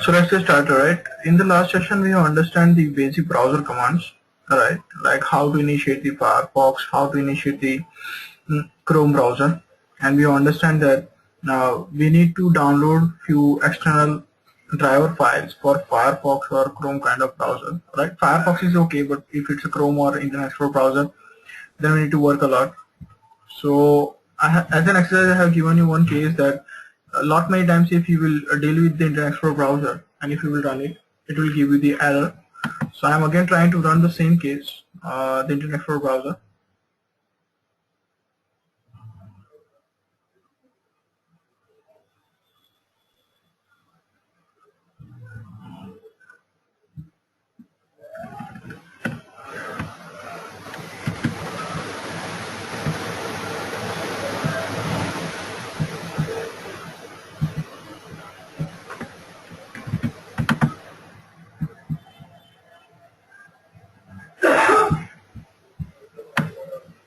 So let's get started, right? In the last session, we understand the basic browser commands, right? Like how to initiate the Firefox, how to initiate the Chrome browser, and we understand that we need to download few external driver files for Firefox or Chrome kind of browser, right? Firefox is okay, but if it's a Chrome or Internet Explorer browser, then we need to work a lot. So as an exercise, I have given you one case that a lot many times if you will deal with the Internet Explorer browser and if you will run it, it will give you the error. So I am again trying to run the same case, the Internet Explorer browser.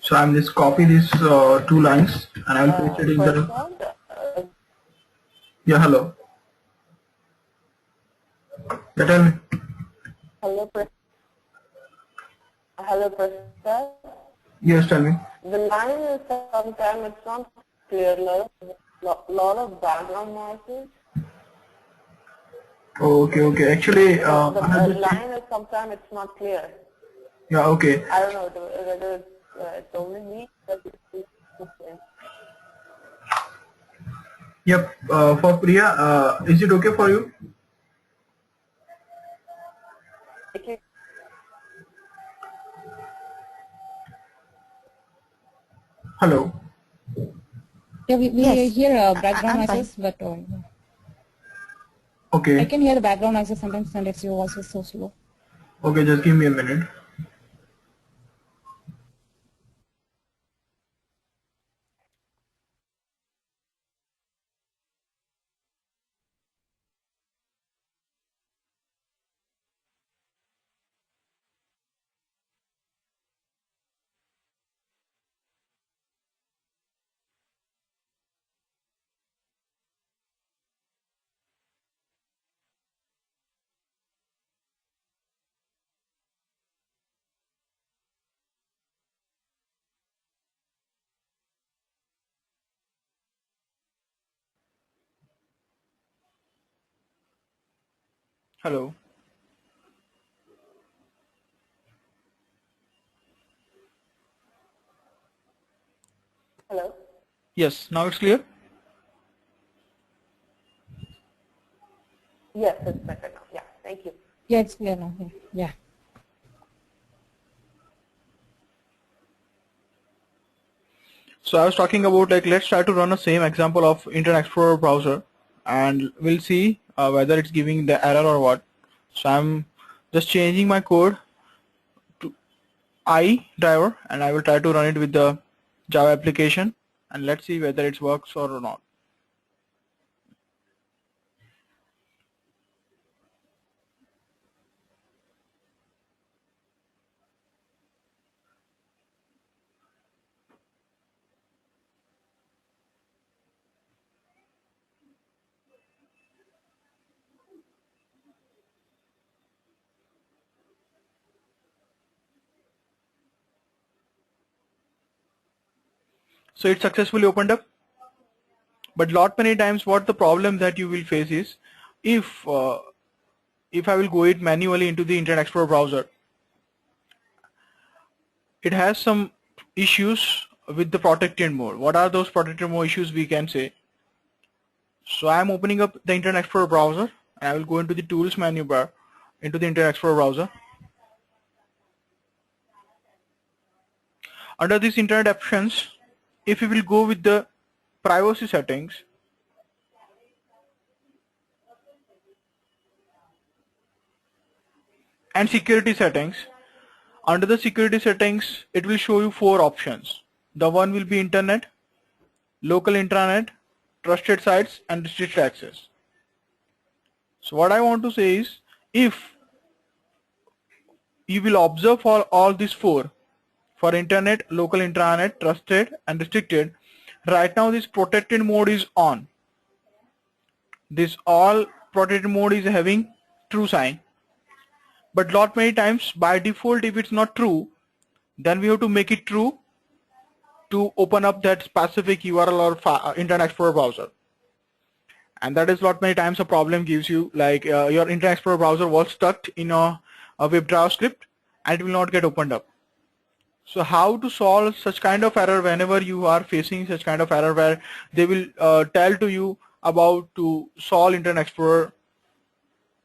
So I'm just copy these two lines and I will paste it in the. Yeah, hello. Yeah, tell me. Hello, Prasad. Yes, tell me. The line is sometimes it's not clear. Lot of background noises. Okay. Actually, The line is sometimes it's not clear. Yeah, okay. I don't know whether it's only me. Yep. For Priya, is it okay for you? Hello. Yeah, we Yes. hear background I'm noises, but Okay. I can hear the background noises sometimes, and it's your voice is so slow. Okay, just give me a minute. Hello. Hello. Yes, now it's clear. Yes, it's better now. Yeah, thank you. Yeah, it's clear now. Yeah. So I was talking about like let's try to run the same example of Internet Explorer browser and we'll see whether it's giving the error or what. So I'm just changing my code to I driver and I will try to run it with the Java application and let's see whether it works or not. So it successfully opened up. But lot many times what the problem that you will face is if I will go it manually into the Internet Explorer browser, it has some issues with the protected mode. What are those protected mode issues we can say? So I am opening up the Internet Explorer browser and I will go into the tools menu bar into the Internet Explorer browser. Under this internet options, if you will go with the privacy settings, and security settings, under the security settings it will show you 4 options. The one will be internet, local intranet, trusted sites and restricted access. So what I want to say is if you will observe for all these 4 for internet, local intranet, trusted and restricted, right now this protected mode is on. This all protected mode is having true sign. But lot many times by default, if it's not true, then we have to make it true to open up that specific URL or Internet Explorer browser. And that is lot many times a problem gives you, like your Internet Explorer browser was stuck in a WebDriver script and it will not get opened up. So how to solve such kind of error whenever you are facing such kind of error where they will tell to you about to solve Internet Explorer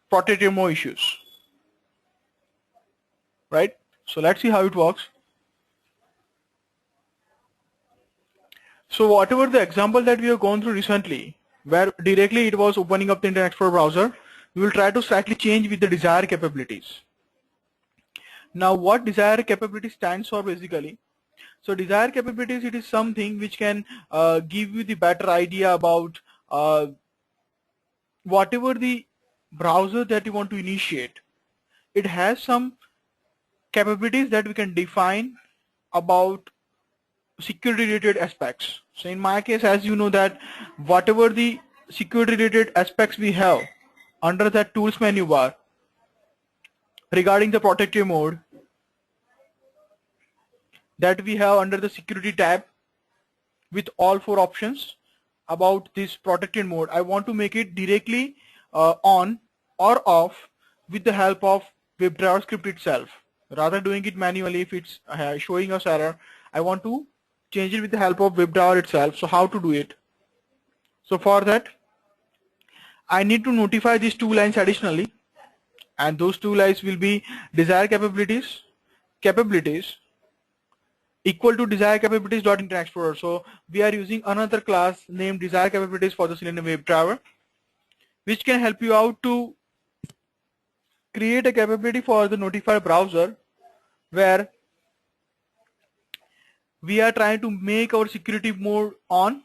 protected mode issues, right? So let's see how it works. So whatever the example that we have gone through recently, where directly it was opening up the Internet Explorer browser, we will try to slightly change with the desired capabilities. Now what desired capability stands for basically? So desired capabilities, it is something which can give you the better idea about whatever the browser that you want to initiate. It has some capabilities that we can define about security related aspects. So in my case, as you know, that whatever the security related aspects we have under that tools menu bar regarding the protective mode, that we have under the security tab with all 4 options about this protected mode, I want to make it directly on or off with the help of WebDriver script itself. Rather doing it manually, if it's showing us error, I want to change it with the help of WebDriver itself. So how to do it? So for that, I need to notify these 2 lines additionally, and those 2 lines will be desired capabilities equal to desired capabilities dot Internet Explorer. So we are using another class named desired capabilities for the Selenium WebDriver, which can help you out to create a capability for the notified browser where we are trying to make our security mode on.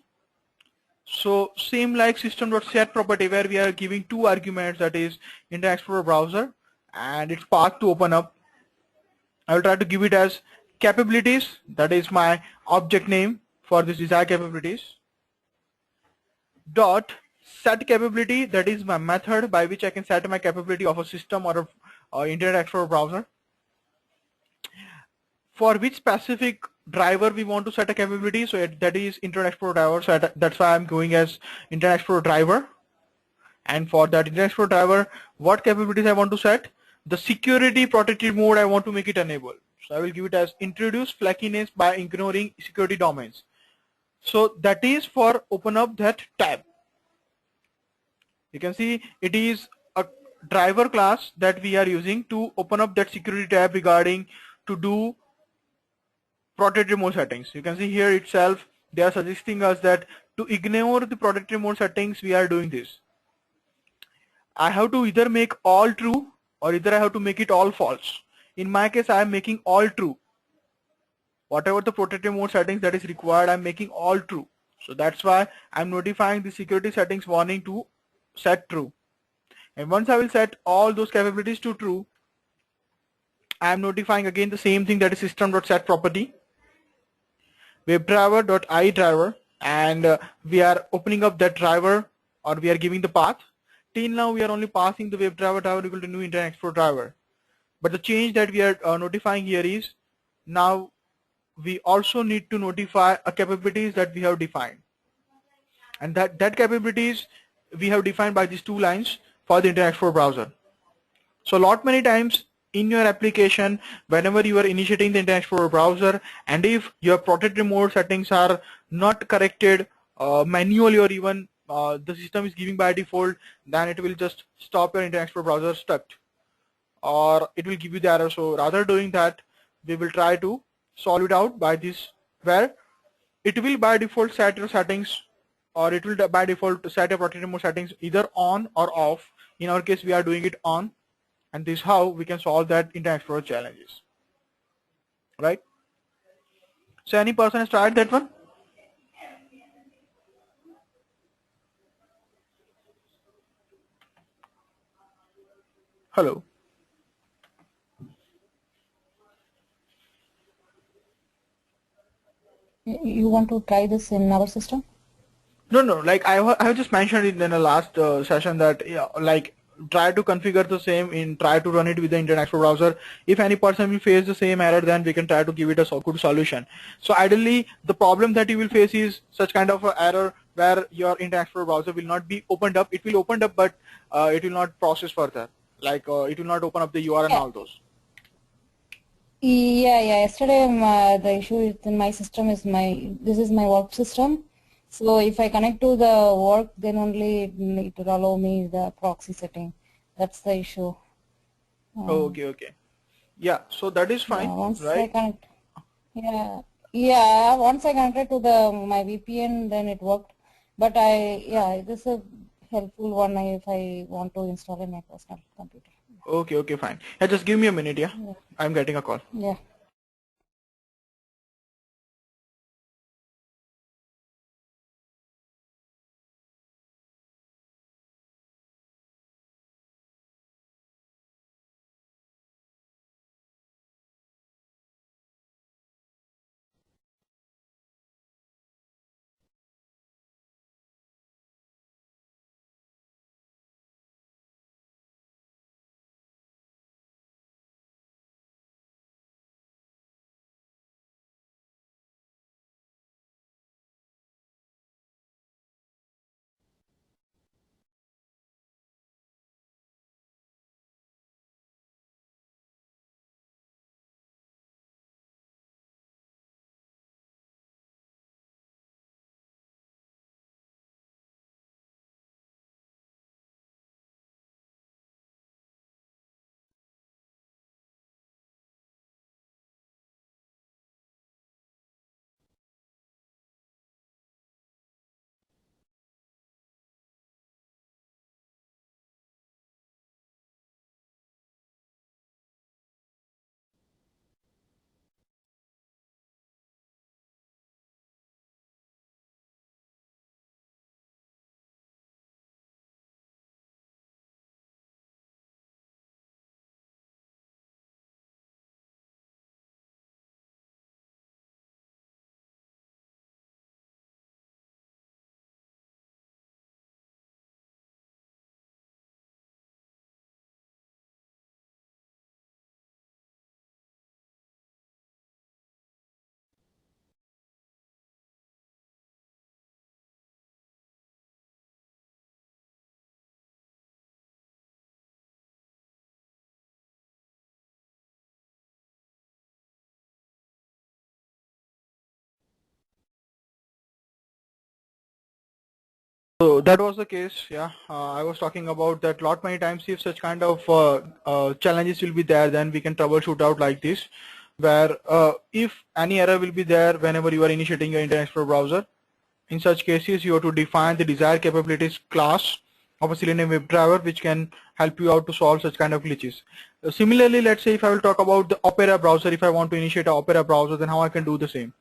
So same like system.set property, where we are giving 2 arguments, that is Internet Explorer browser and its path to open up. I will try to give it as capabilities, that is my object name for this desired capabilities, dot set capability, that is my method by which I can set my capability of a system or a Internet Explorer browser, for which specific driver we want to set a capability. So that is Internet Explorer driver, so that's why I'm going as Internet Explorer driver. And for that Internet Explorer driver, what capabilities I want to set? The security protected mode, I want to make it enable. So I will give it as introduce flakiness by ignoring security domains. So that is for open up that tab. You can see it is a driver class that we are using to open up that security tab regarding to do protected mode settings. You can see here itself they are suggesting us that to ignore the protected mode settings, we are doing this. I have to either make all true or either I have to make it all false. In my case, I am making all true. Whatever the protected mode settings that is required, I am making all true. So that's why I'm notifying the security settings warning to set true. And once I will set all those capabilities to true, I am notifying again the same thing, that is system.set property WebDriver.iDriver, and we are opening up that driver, or we are giving the path. Till now we are only passing the WebDriver driver equal to new Internet Explorer driver. But the change that we are notifying here is now we also need to notify a capabilities that we have defined, and that capabilities we have defined by these 2 lines for the Internet Explorer browser. So lot many times in your application, whenever you are initiating the Internet Explorer browser, and if your protected mode settings are not corrected manually, or even the system is giving by default, then it will just stop your Internet Explorer browser stuck, or it will give you the error. So rather doing that, we will try to solve it out by this, where it will by default set your settings, or it will by default set your protected mode settings either on or off. In our case, we are doing it on, and this is how we can solve that Internet Explorer challenges, right? So any person has tried that one? Hello? You want to try this in our system? No. Like I have just mentioned it in the last session that yeah, like try to configure the same try to run it with the Internet Explorer browser. If any person will face the same error, then we can try to give it a good solution. So ideally, the problem that you will face is such kind of a error where your Internet Explorer browser will not be opened up. It will open up, but it will not process further. Like it will not open up the URL and Yeah. all those. Yeah. Yesterday, the issue in my system is this is my work system. So if I connect to the work, then only it will allow me the proxy setting. That's the issue. Okay. Yeah. So that is Yeah, fine, once I right? connect, yeah, once I connected to my VPN, then it worked. But this is a helpful one if I want to install in my personal computer. Okay, fine. Yeah, just give me a minute. Yeah, Yeah, I'm getting a call. yeah. So that was the case. Yeah, I was talking about that lot many times. If such kind of challenges will be there, then we can troubleshoot out like this, where if any error will be there whenever you are initiating your Internet Explorer browser. In such cases, you have to define the desired capabilities class of a Selenium WebDriver, which can help you out to solve such kind of glitches. Similarly, let's say if I will talk about the Opera browser, if I want to initiate an Opera browser, then how I can do the same.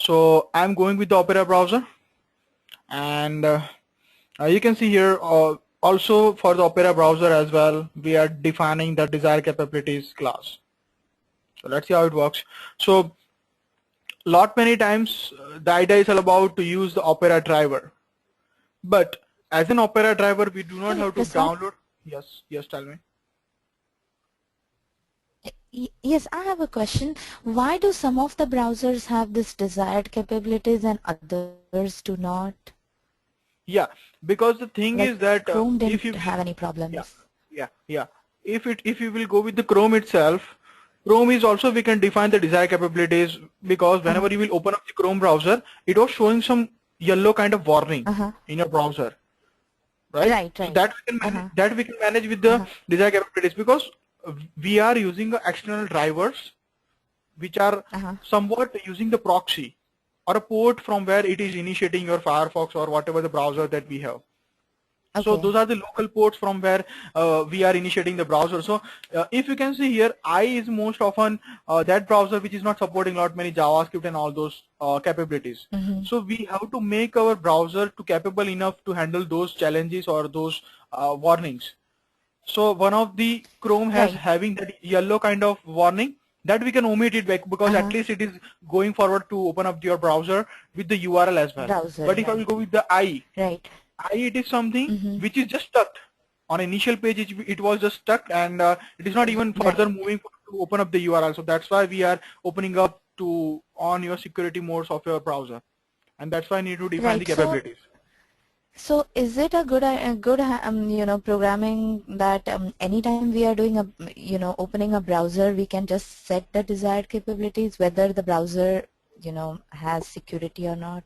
So I'm going with the Opera browser, and you can see here also for the Opera browser as well, we are defining the desired capabilities class. So let's see how it works. So lot many times the idea is all about to use the Opera driver. But as an Opera driver, we do not Hey, have to Prasad. download. Yes, tell me. Yes, I have a question. Why do some of the browsers have this desired capabilities and others do not? Yeah, because the thing Like is that Chrome if didn't you have any yeah, problems. yeah. If you will go with the Chrome itself, Chrome is also we can define the desired capabilities because whenever you will open up the Chrome browser, it was showing some yellow kind of warning Uh-huh. in your browser, right? Right, So right. that we can manage, Uh-huh. that we can manage with the Uh-huh. desired capabilities because we are using the external drivers which are Uh-huh. somewhat using the proxy or a port from where it is initiating your Firefox or whatever the browser that we have. So Okay. those are the local ports from where we are initiating the browser. So if you can see here, I is most often that browser which is not supporting lot many JavaScript and all those capabilities. Mm-hmm. So we have to make our browser to capable enough to handle those challenges or those warnings. So one of the Chrome has Right. having that yellow kind of warning. that we can omit it back because at least it is going forward to open up your browser with the URL as well. Browser, But if I will go with the I, right. it is something which is just stuck. On initial page, it was just stuck, and it is not even further moving to open up the URL. So that's why we are opening up to on your security modes of your browser, and that's why I need to define the capabilities. So is it a good programming that anytime we are doing a opening a browser, we can just set the desired capabilities, whether the browser has security or not?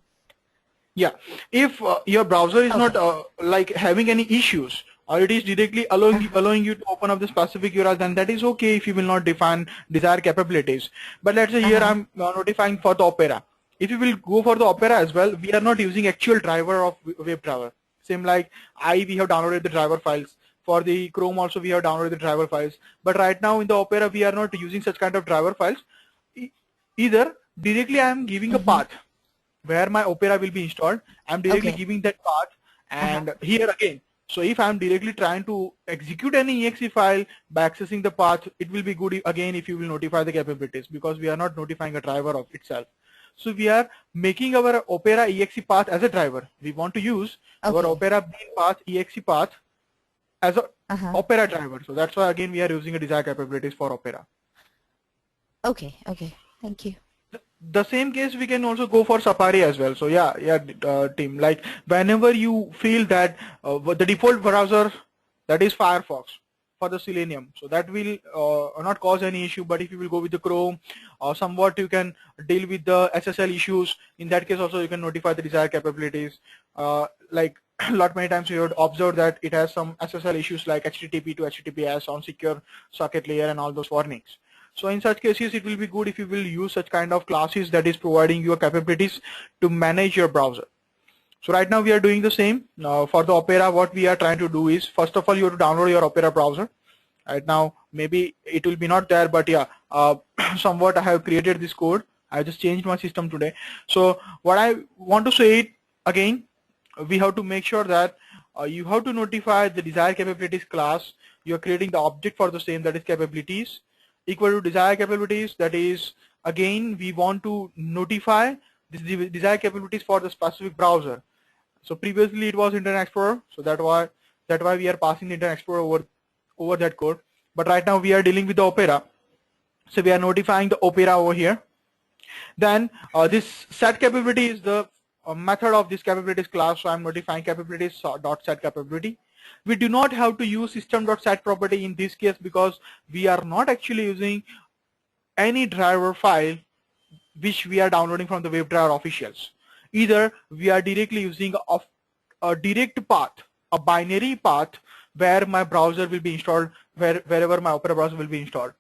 Yeah, if your browser is not like having any issues, or it is directly allowing you to open up the specific URL, then that is okay if you will not define desired capabilities. But let's say here I'm notifying for the Opera. If you will go for the Opera as well, we are not using actual driver of WebDriver. Same like we have downloaded the driver files. For the Chrome also we have downloaded the driver files. But right now in the Opera we are not using such kind of driver files. Either directly I am giving a path where my Opera will be installed. I'm directly giving that path, and here again. So if I'm directly trying to execute any exe file by accessing the path, it will be good again if you will notify the capabilities, because we are not notifying a driver of itself. So we are making our Opera exe path as a driver. We want to use our Opera bean path exe path as a Opera driver. So that's why again we are using a desired capabilities for Opera. Okay, thank you. The same case we can also go for Safari as well. So team, like whenever you feel that the default browser, that is Firefox for the Selenium, so that will not cause any issue. But if you will go with the Chrome, or somewhat you can deal with the SSL issues, in that case also you can notify the desired capabilities. Like many times you would observe that it has some SSL issues like HTTP to HTTPS on secure socket layer and all those warnings. So in such cases, it will be good if you will use such kind of classes that is providing you capabilities to manage your browser. So right now we are doing the same. For the Opera, what we are trying to do is, first of all, you have to download your Opera browser. Right now, maybe it will be not there, but somewhat I have created this code. I just changed my system today. So what I want to say it again, we have to make sure that you have to notify the desired capabilities class. You are creating the object for the same, that is capabilities, equal to desired capabilities. That is, again, we want to notify this desired capabilities for the specific browser. So previously it was Internet Explorer, so that's why we are passing the Internet Explorer over that code. But right now we are dealing with the Opera, so we are notifying the Opera over here. Then this set capability is the method of this capabilities class. So I'm notifying capabilities dot set capability. We do not have to use system.set property in this case, because we are not actually using any driver file which we are downloading from the WebDriver officials. Either we are directly using a direct path, a binary path, where my browser will be installed, wherever my Opera browser will be installed.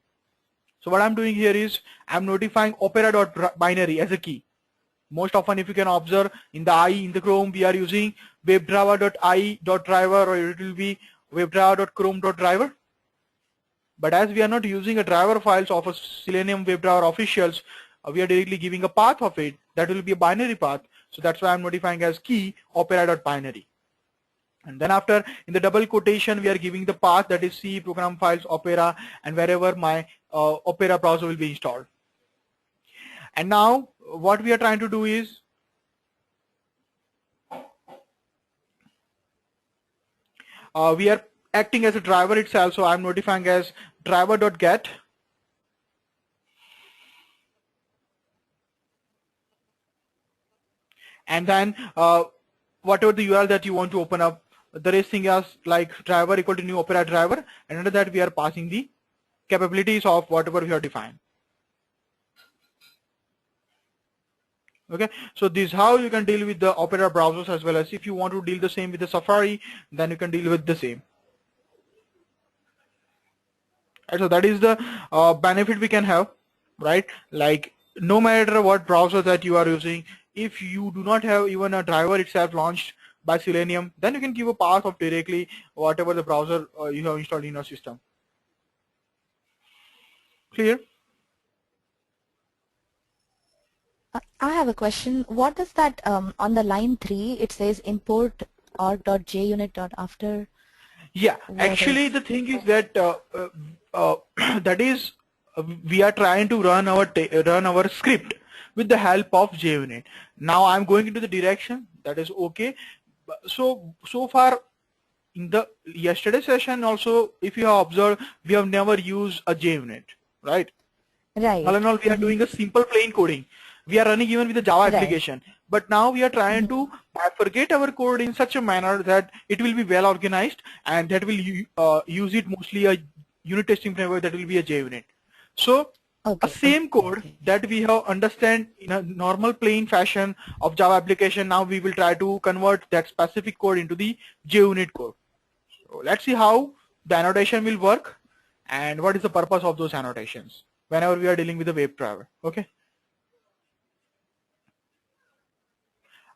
So what I'm doing here is I'm notifying opera.binary as a key. Most often, if you can observe, in the Chrome we are using webdriver.i.driver, or it will be webdriver.chrome.driver. But as we are not using a driver files of a Selenium WebDriver officials, we are directly giving a path of it. That will be a binary path. So that's why I'm notifying as key opera.binary. And then after, in the double quotation, we are giving the path, that is C program files Opera, and wherever my Opera browser will be installed. And now what we are trying to do is, we are acting as a driver itself. So I'm notifying as driver.get, and then whatever the URL that you want to open up, the rest thing is like driver equal to new Opera driver, and under that we are passing the capabilities of whatever we have defined. Okay, so this is how you can deal with the Opera browsers, as well as if you want to deal the same with the Safari, then you can deal with the same. And so that is the benefit we can have, right? Like no matter what browser that you are using, if you do not have even a driver itself launched by Selenium, then you can give a path of directly whatever the browser you have installed in your system. Clear? I have a question. What is that on the line 3? It says import org.junit.after. Yeah, actually the thing is that that is we are trying to run our script with the help of JUnit. Now I'm going into the direction that is okay. So far in the yesterday session also, if you have observed, we have never used a JUnit, right? Right. All in all, we are doing a simple plain coding. We are running even with the Java Right. application. But now we are trying to bifurcate our code in such a manner that it will be well organized, and that will use it mostly a unit testing framework that will be a JUnit. So Okay. a same code that we have understand in a normal plain fashion of Java application, now we will try to convert that specific code into the JUnit code. So let's see how the annotation will work and what is the purpose of those annotations whenever we are dealing with the WebDriver. Okay.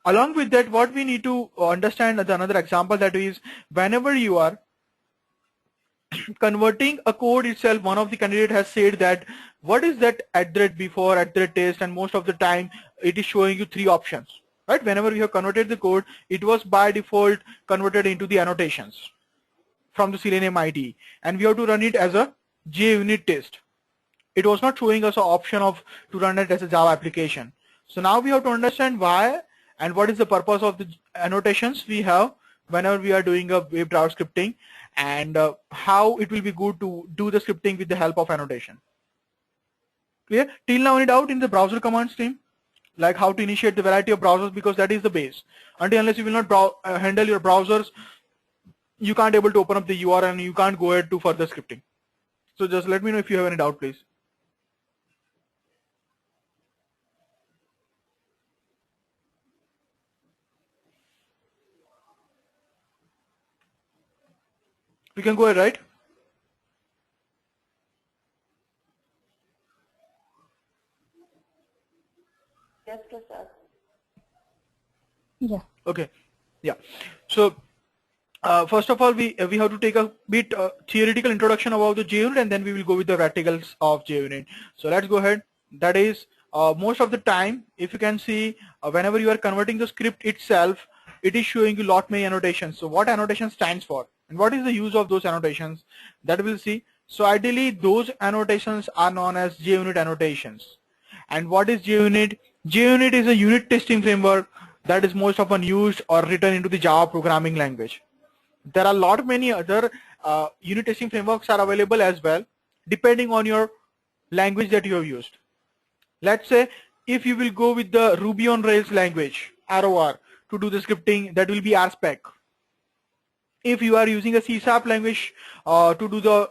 Along with that, what we need to understand another example, that is whenever you are converting a code itself, one of the candidate has said that what is that @before @test, and most of the time it is showing you three options, right? Whenever we have converted the code, it was by default converted into the annotations from the Selenium IDE, and we have to run it as a JUnit test. It was not showing us an option of to run it as a Java application. So now we have to understand why and what is the purpose of the annotations we have whenever we are doing a WebDriver scripting, and how it will be good to do the scripting with the help of annotation. Clear? Till now, any doubt in the browser commands team? Like how to initiate the variety of browsers, because that is the base. Until unless you will not handle your browsers, you can't able to open up the URL and you can't go ahead to further scripting. So just let me know if you have any doubt, please. We can go ahead, right? Yes, Prasad. Yeah. Okay. Yeah. So first of all, we have to take a bit theoretical introduction about the JUnit, and then we will go with the practicals of JUnit. So let's go ahead. That is, most of the time, if you can see, whenever you are converting the script itself, it is showing you lot many annotations. So what annotation stands for, and what is the use of those annotations, that we'll see. So ideally, those annotations are known as JUnit annotations. And what is JUnit? JUnit is a unit testing framework that is most often used or written into the Java programming language. There are a lot many other unit testing frameworks are available as well, depending on your language that you have used. Let's say if you will go with the Ruby on Rails language, ROR, to do the scripting, that will be RSpec. If you are using a C# language to do the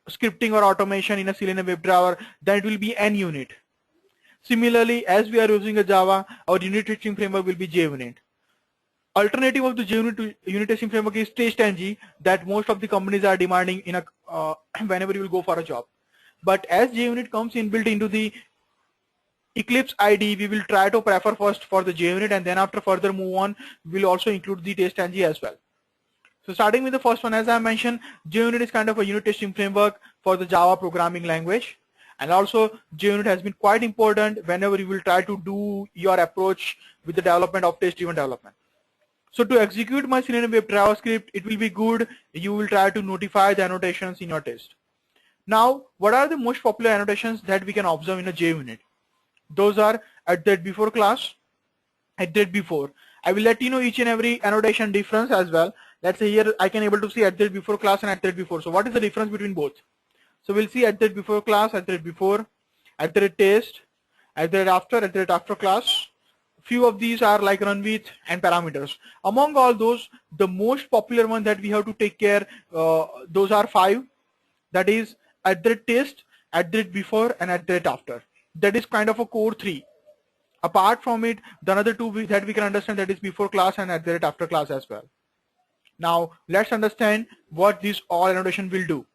scripting or automation in a Selenium WebDriver, then it will be NUnit. Similarly, as we are using a Java, our unit testing framework will be JUnit. Alternative of the JUnit unit testing framework is TestNG, that most of the companies are demanding in a whenever you will go for a job. But as JUnit comes inbuilt into the Eclipse IDE, we will try to prefer first for the JUnit, and then after further move on, we will also include the TestNG as well. So starting with the first one, as I mentioned, JUnit is kind of a unit testing framework for the Java programming language. And also JUnit has been quite important whenever you will try to do your approach with the development of test-driven development. So to execute my Selenium WebDriver script, it will be good, you will try to notify the annotations in your test. Now, what are the most popular annotations that we can observe in a JUnit? Those are @before class, @before. I will let you know each and every annotation difference as well. Let's say here I can able to see @before class and @before. So what is the difference between both? So we'll see @before class, @before, @test, @after, @after class. Few of these are like run with and parameters. Among all those, the most popular one that we have to take care, those are 5. That is @test, @before, and @after. That is kind of a core 3. Apart from it, the another 2 that we can understand, that is before class and @after class as well. Now let's understand what this all annotation will do.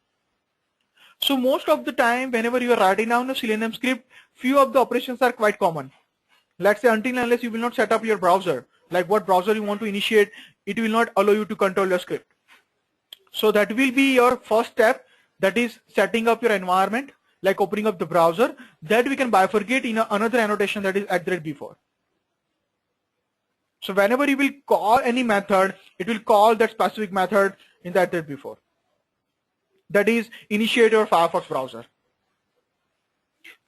So most of the time, whenever you are writing down a Selenium script, few of the operations are quite common. Let's say until and unless you will not set up your browser, like what browser you want to initiate, it will not allow you to control your script. So that will be your first step, that is setting up your environment, like opening up the browser. That we can bifurcate in another annotation, that is @before. So whenever you will call any method, it will call that specific method in the @before. That is initiate your Firefox browser.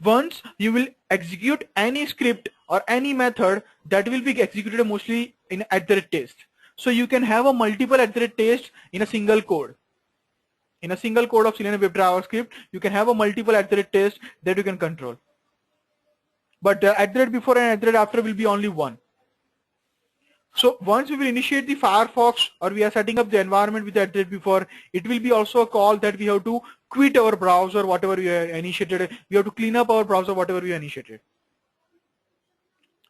Once you will execute any script or any method, that will be executed mostly in @test. So you can have a multiple @test in a single code. In a single code of Selenium WebDriver script, you can have a multiple @test that you can control. But the @before and @after will be only one. So once we will initiate the Firefox or we are setting up the environment with the @before, it will be also a call that we have to quit our browser, whatever we have initiated. We have to clean up our browser, whatever we initiated.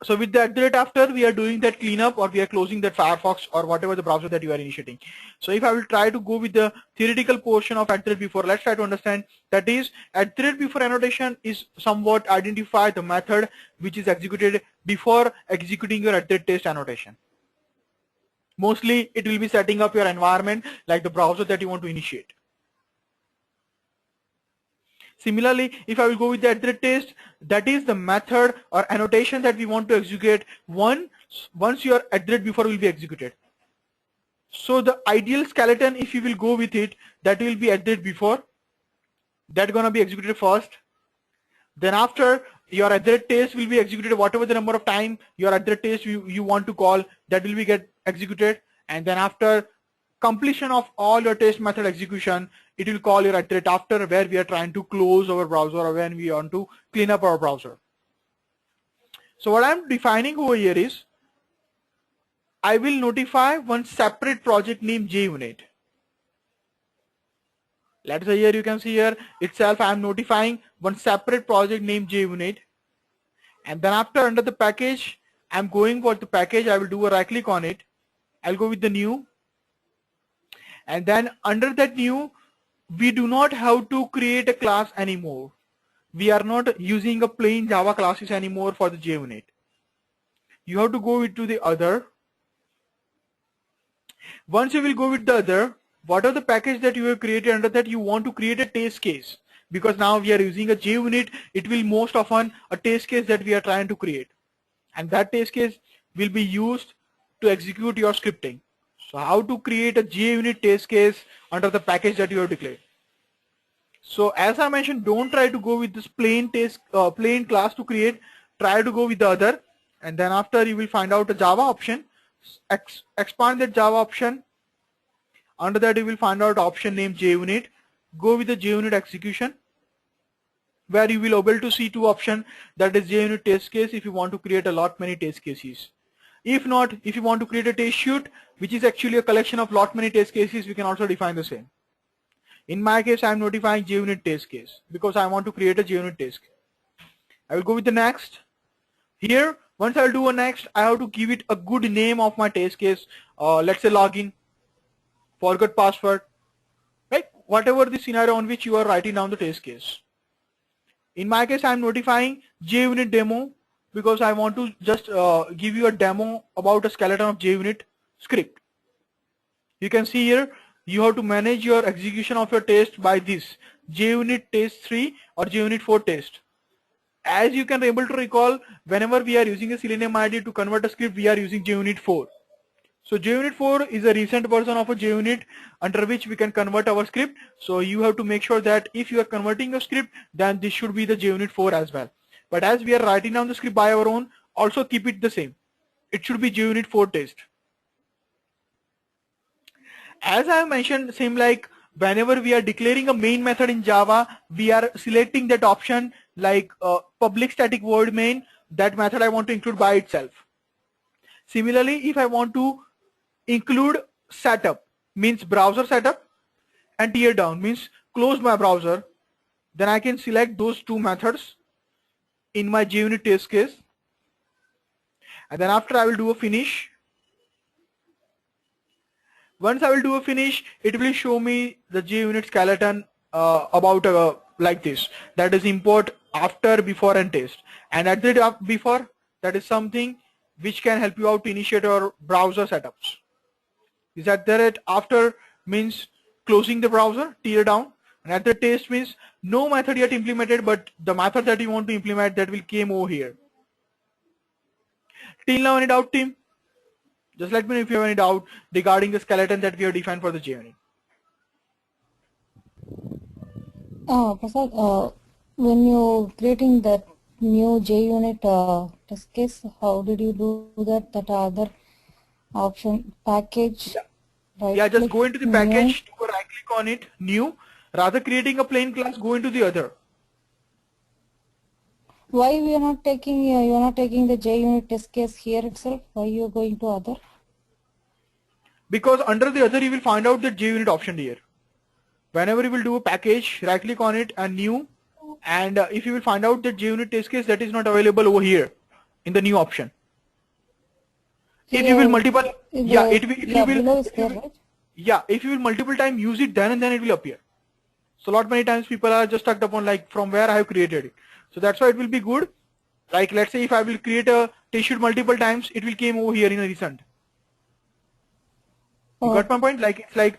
So with the @after, we are doing that cleanup or we are closing that Firefox or whatever the browser that you are initiating. So if I will try to go with the theoretical portion of @before, let's try to understand. That is, @before annotation is somewhat identify the method which is executed before executing your @test annotation. Mostly it will be setting up your environment like the browser that you want to initiate. Similarly, if I will go with the @test, that is the method or annotation that we want to execute once your @before will be executed. So the ideal skeleton, if you will go with it, that will be @before. That's gonna be executed first. Then after, your @test will be executed whatever the number of time your @test you want to call, that will be get executed. And then after completion of all your test method execution, it will call your @after, where we are trying to close our browser or when we want to clean up our browser. So what I'm defining over here is, I will notify one separate project named JUnit. Let's say here you can see here itself I am notifying one separate project named JUnit. And then after, under the package, I'm going for the package. I will do a right click on it. I'll go with the new. And then under that new, we do not have to create a class anymore. We are not using a plain Java classes anymore for the JUnit. You have to go into the other. Once you will go with the other, what are the package that you have created, under that you want to create a test case. Because now we are using a JUnit, it will most often a test case that we are trying to create. And that test case will be used to execute your scripting. So how to create a JUnit test case under the package that you have declared. So as I mentioned, don't try to go with this plain class to create. Try to go with the other, and then after you will find out a Java option. Expand that Java option. Under that you will find out option named JUnit. Go with the JUnit execution, where you will be able to see two options, that is JUnit test case if you want to create a lot many test cases. If not, if you want to create a test suite, which is actually a collection of lot many test cases, we can also define the same. In my case, I am notifying JUnit test case because I want to create a JUnit test case. I will go with the next. Here, once I'll do a next, I have to give it a good name of my test case. Let's say login, forgot password, right? Whatever the scenario on which you are writing down the test case. In my case, I'm notifying JUnit demo because I want to just give you a demo about a skeleton of JUnit script. You can see here, you have to manage your execution of your test by this JUnit test 3 or JUnit 4 test. As you can be able to recall, whenever we are using a Selenium IDE to convert a script, we are using JUnit 4. So JUnit 4 is a recent version of a JUnit under which we can convert our script. So you have to make sure that if you are converting a script, then this should be the JUnit 4 as well. But as we are writing down the script by our own, also keep it the same. It should be JUnit 4 test. As I mentioned, same like whenever we are declaring a main method in Java, we are selecting that option like public static void main, that method I want to include by itself. Similarly, if I want to include setup, means browser setup, and tear down, means close my browser, then I can select those two methods in my JUnit test case. And then after I will do a finish. Once I will do a finish, it will show me the JUnit skeleton about like this. That is import after, before, and test. And at the before, that is something which can help you out to initiate your browser setups. Is at the after means closing the browser, tear down, and at the test means no method yet implemented, but the method that you want to implement, that will came over here. Till now, any doubt, team? Just let me know if you have any doubt regarding the skeleton that we have defined for the JUnit. Prasad, When you creating that new JUnit test case, how did you do that? That other option package, right Yeah, just click, go into the new. package, do a right click on it, new. Rather creating a plain class, go into the other. Why we are not taking you are not taking the JUnit test case here itself? Why you are going to other? Because under the other you will find out the JUnit option here. Whenever you will do a package, right click on it and new, and if you will find out that JUnit test case that is not available over here in the new option. If you will Here, multiple, yeah, the if you yeah will, below is there, right? yeah, if you will multiple time use it, then and then it will appear. So lot many times people are just stuck upon like from where I have created it. So that's why it will be good. Like let's say if I will create a test sheet multiple times, it will came over here in a recent. You got my point? Like it's like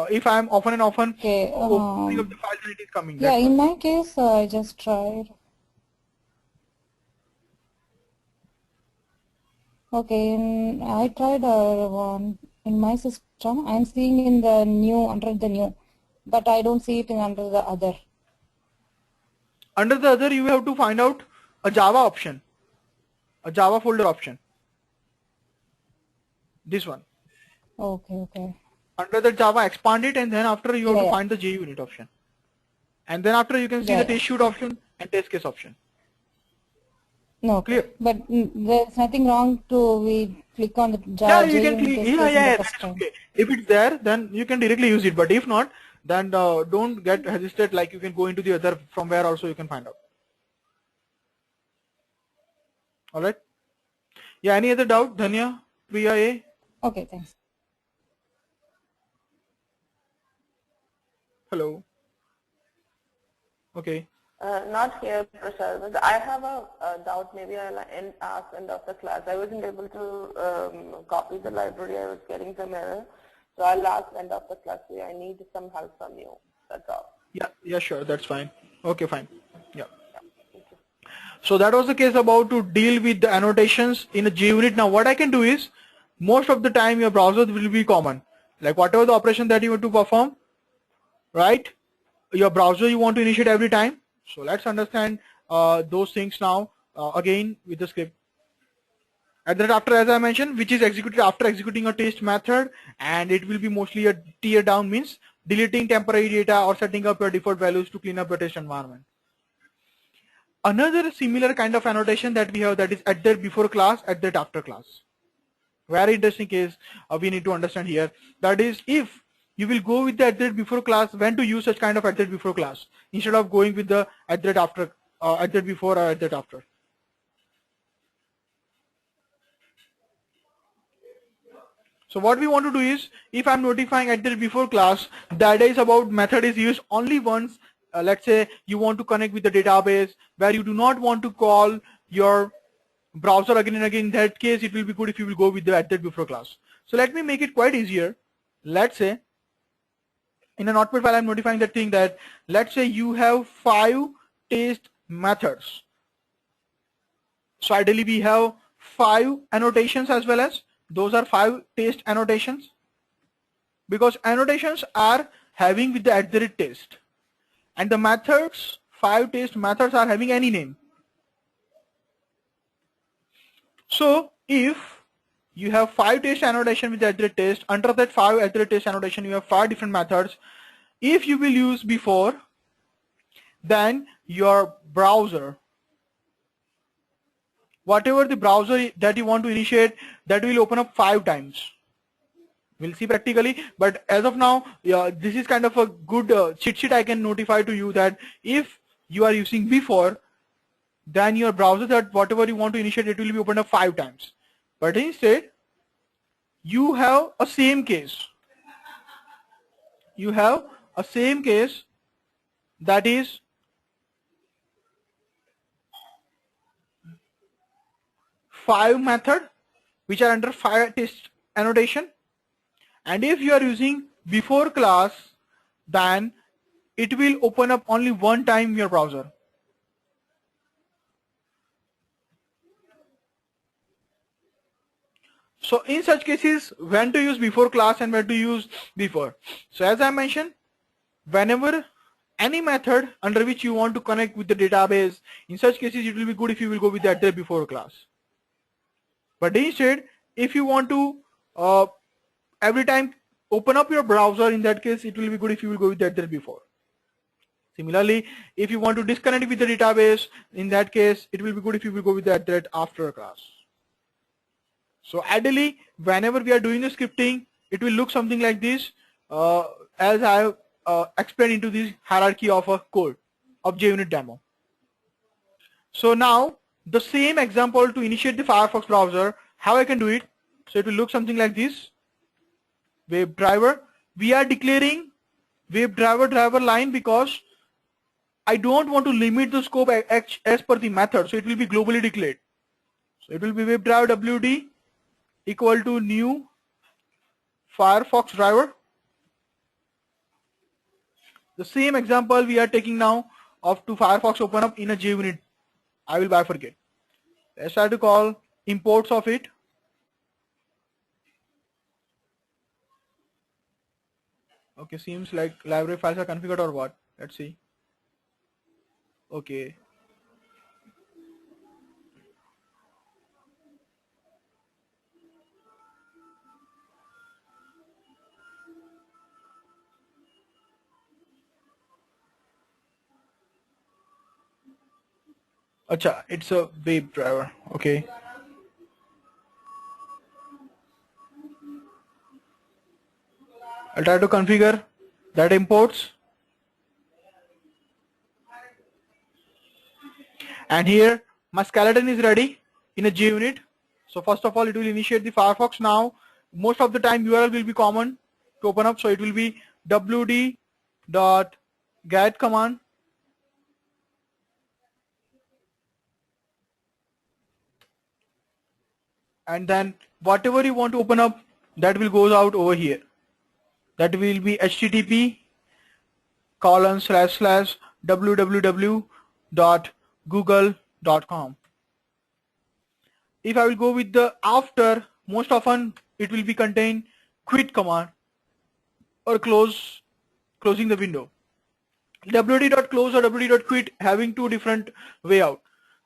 if I am often and often Okay. opening up the file, then it is coming. Yeah, That's why. in my case, I just tried. Okay, I tried one in my system. I'm seeing in the new under the new, but I don't see it in under the other. Under the other, you have to find out a Java option, a Java folder option. This one. Okay, okay. Under the Java, expand it, and then after you have to Yeah, find the JUnit option. And then after you can see yeah, the yeah. test shoot option and test case option. No, okay. Clear? But there's nothing wrong to we click on the Yeah, you can JUnit click. test Yeah, case in the yeah, first that is time. okay. If it's there, then you can directly use it. But if not, then don't get hesitate. Like you can go into the other from where also you can find out. All right. Yeah. Any other doubt, Dhanya, Priya A? Okay, thanks. Hello. Okay. Not here, Prashad, but I have a doubt. Maybe I'll ask end of the class. I wasn't able to copy the library. I was getting some error. So I'll ask end of the class. I need some help from you. That's all. Yeah. Yeah. Sure. That's fine. Okay. Fine. Yeah. So that was the case about to deal with the annotations in a JUnit. Now what I can do is most of the time your browser will be common. Like whatever the operation that you want to perform, right? Your browser you want to initiate every time. So let's understand those things now again with the script. And then after, as I mentioned, which is executed after executing a test method, and it will be mostly a tear down, means deleting temporary data or setting up your default values to clean up your test environment. Another similar kind of annotation that we have, that is at the before class, at the after class. Very interesting case we need to understand here. That is, if you will go with the at the before class, when to use such kind of at the before class instead of going with the at the after, at the before or at the after. So what we want to do is, if I'm notifying at the before class, the idea is about method is used only once. Let's say you want to connect with the database where you do not want to call your browser again and again. In that case, it will be good if you will go with the at the before class. So let me make it quite easier. Let's say in a notepad file, I'm notifying that thing that, let's say you have 5 test methods. So ideally we have 5 annotations as well as those are 5 test annotations, because annotations are having with the at the rate test, and the methods, 5 test methods are having any name. So if you have 5 test annotation with the at the rate test, under that 5 at the rate test annotation you have 5 different methods. If you will use before, then your browser, whatever the browser that you want to initiate, that will open up 5 times. We'll see practically, but as of now, yeah, this is kind of a good cheat sheet I can notify to you that if you are using before, then your browser, that whatever you want to initiate, it will be opened up 5 times. But instead, you have a same case. You have a same case, that is 5 method which are under 5 test annotation, and if you are using before class, then it will open up only one time in your browser. So in such cases, when to use before class and when to use before. So as I mentioned, whenever any method under which you want to connect with the database. In such cases, it will be good if you will go with the @before class. But instead, if you want to every time open up your browser, in that case, it will be good if you will go with the @before. Similarly, if you want to disconnect with the database, in that case, it will be good if you will go with the @after class. So ideally, whenever we are doing the scripting, it will look something like this, as I have explained into this hierarchy of a code of JUnit demo. So now the same example to initiate the Firefox browser, how I can do it? So it will look something like this. WebDriver. We are declaring WebDriver line because I don't want to limit the scope as per the method, so it will be globally declared. So it will be WebDriver WD equal to new Firefox driver. The same example we are taking now of to Firefox open up in a JUnit. I will bifurcate. Let's try to call imports of it. Okay, seems like library files are configured or what? Let's see. Okay. Acha, it's a WebDriver. Okay. I'll try to configure that imports. And here my skeleton is ready in a JUnit. So first of all, it will initiate the Firefox. Now most of the time URL will be common to open up, so it will be wd.get command, and then whatever you want to open up, that will goes out over here. That will be http://www.google.com. If I will go with the after, most often it will be contain quit command or closing the window. wd.close or wd.quit having two different way out.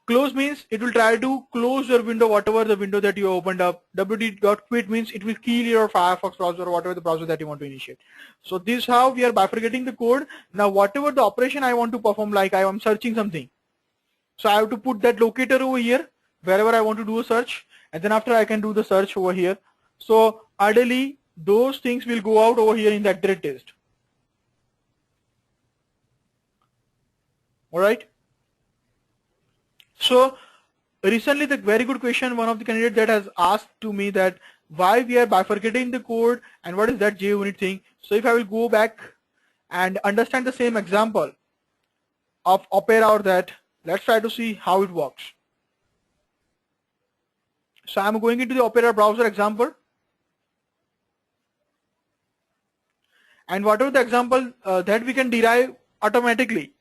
Close means it will try to close your window, whatever the window that you opened up. wd.quit means it will kill your Firefox browser or whatever the browser that you want to initiate. So this is how we are bifurcating the code. Now whatever the operation I want to perform, like I am searching something, so I have to put that locator over here wherever I want to do a search, and then after I can do the search over here. So ideally those things will go out over here in that test. All right. So recently the very good question, one of the candidates that has asked to me that why we are bifurcating the code and what is that JUnit thing. So if I will go back and understand the same example of Opera or that, let's try to see how it works. So I'm going into the Opera browser example, and whatever the example that we can derive automatically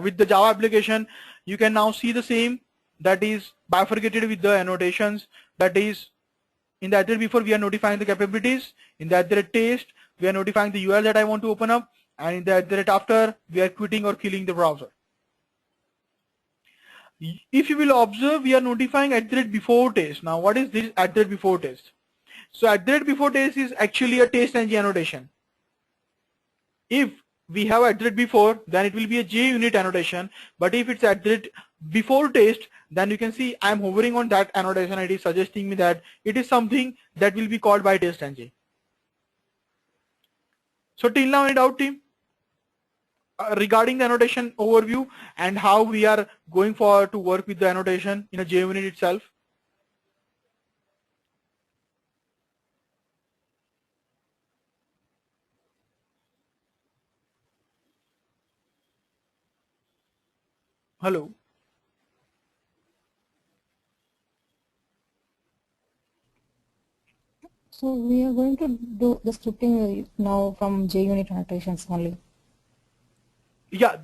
with the Java application, you can now see the same, that is bifurcated with the annotations. That is, in the @before we are notifying the capabilities, in the @test we are notifying the URL that I want to open up, and in the @after we are quitting or killing the browser. If you will observe, we are notifying @before test. Now what is this @before test? So @before test is actually a test-ng annotation. If we have @before, then it will be a JUnit annotation, but if it's @before test, then you can see I'm hovering on that annotation. It is suggesting me that it is something that will be called by test-ng. So till now, any doubt, team, regarding the annotation overview and how we are going for to work with the annotation in a JUnit itself? Hello. So we are going to do the scripting now from JUnit annotations only. Yeah,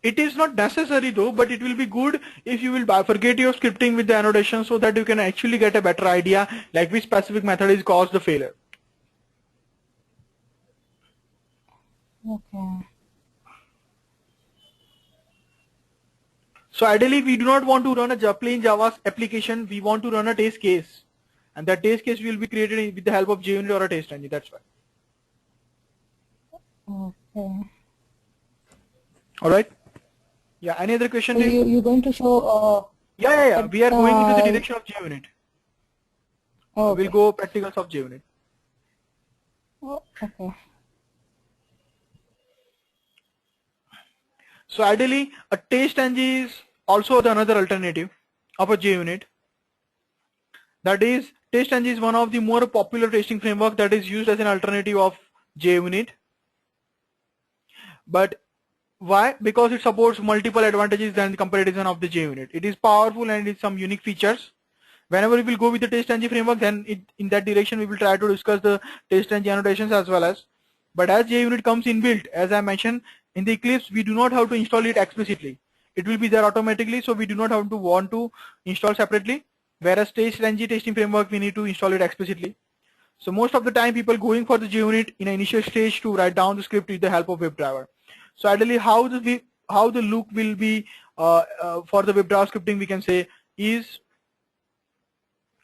it is not necessary though, but it will be good if you will bifurcate your scripting with the annotation so that you can actually get a better idea like which specific method is caused the failure. Okay. So ideally, we do not want to run a plain Java application. We want to run a test case, and that test case will be created with the help of JUnit or a test engine. That's why. Okay. All right. Yeah. Any other question? So you're going to show. Yeah. We are going into the uh, direction of JUnit. Okay. We'll go practicals of JUnit. Oh, okay. So ideally, a test engine is also another alternative of a JUnit. That is, test engine is one of the more popular testing framework that is used as an alternative of JUnit. But why? Because it supports multiple advantages than the comparison of the JUnit. It is powerful and it some unique features. Whenever we will go with the test engine framework, then in that direction we will try to discuss the test engine annotations as well as. But as JUnit comes inbuilt, as I mentioned, in the Eclipse, we do not have to install it explicitly. It will be there automatically, so we do not have to want to install separately. Whereas test engine testing framework, we need to install it explicitly. So most of the time, people going for the JUnit in an initial stage to write down the script with the help of WebDriver. So ideally, how the look will be for the WebDriver scripting, we can say is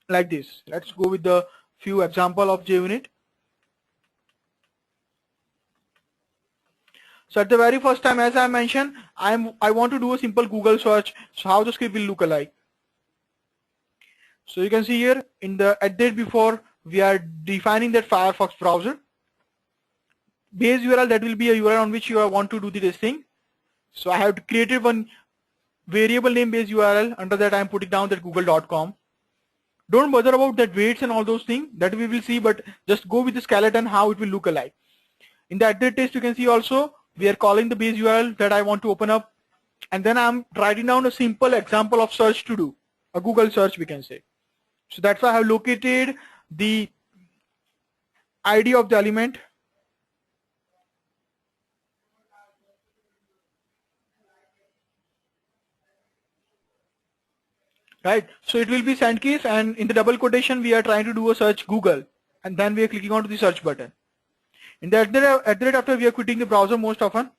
like this. Let's go with the few example of JUnit. So at the very first time, as I mentioned, I want to do a simple Google search. So how the script will look alike. So you can see here in the @ before we are defining that Firefox browser. Base URL, that will be a URL on which you want to do this thing. So I have created one variable name base URL. Under that I am putting down that google.com. Don't bother about that weights and all those things that we will see, but just go with the skeleton how it will look alike. In the @ test you can see also we are calling the base URL that I want to open up, and then I'm writing down a simple example of search to do, a Google search we can say. So that's why I have located the ID of the element. Right, so it will be send keys, and in the double quotation we are trying to do a search Google, and then we are clicking onto the search button. In the @ after we are quitting the browser most often.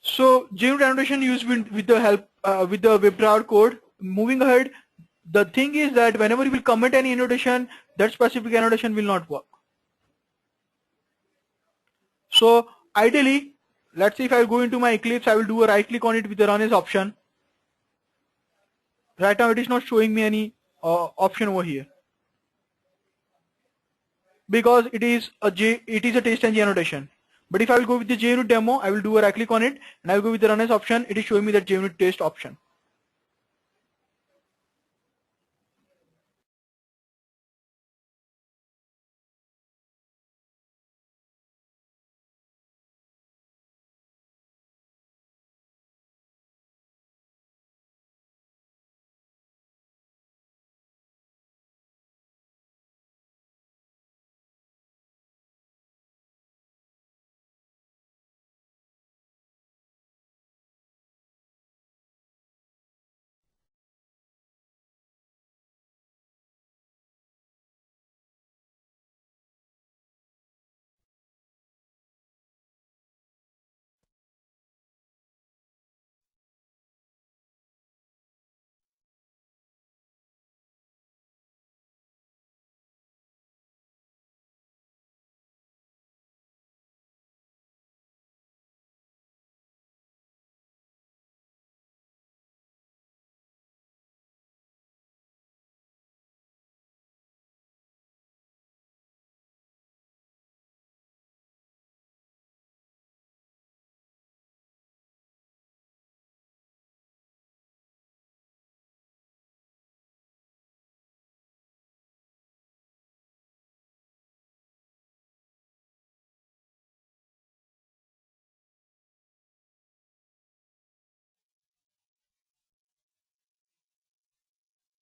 So JUnit annotation used with the help with the WebDriver code. Moving ahead, the thing is that whenever you will comment any annotation, that specific annotation will not work. So ideally, let's say if I go into my Eclipse, I will do a right click on it with the run as option. Right now it is not showing me any option over here because it is a test engine annotation. But if I will go with the JUnit demo, I will do a right click on it and I will go with the run as option. It is showing me that JUnit test option.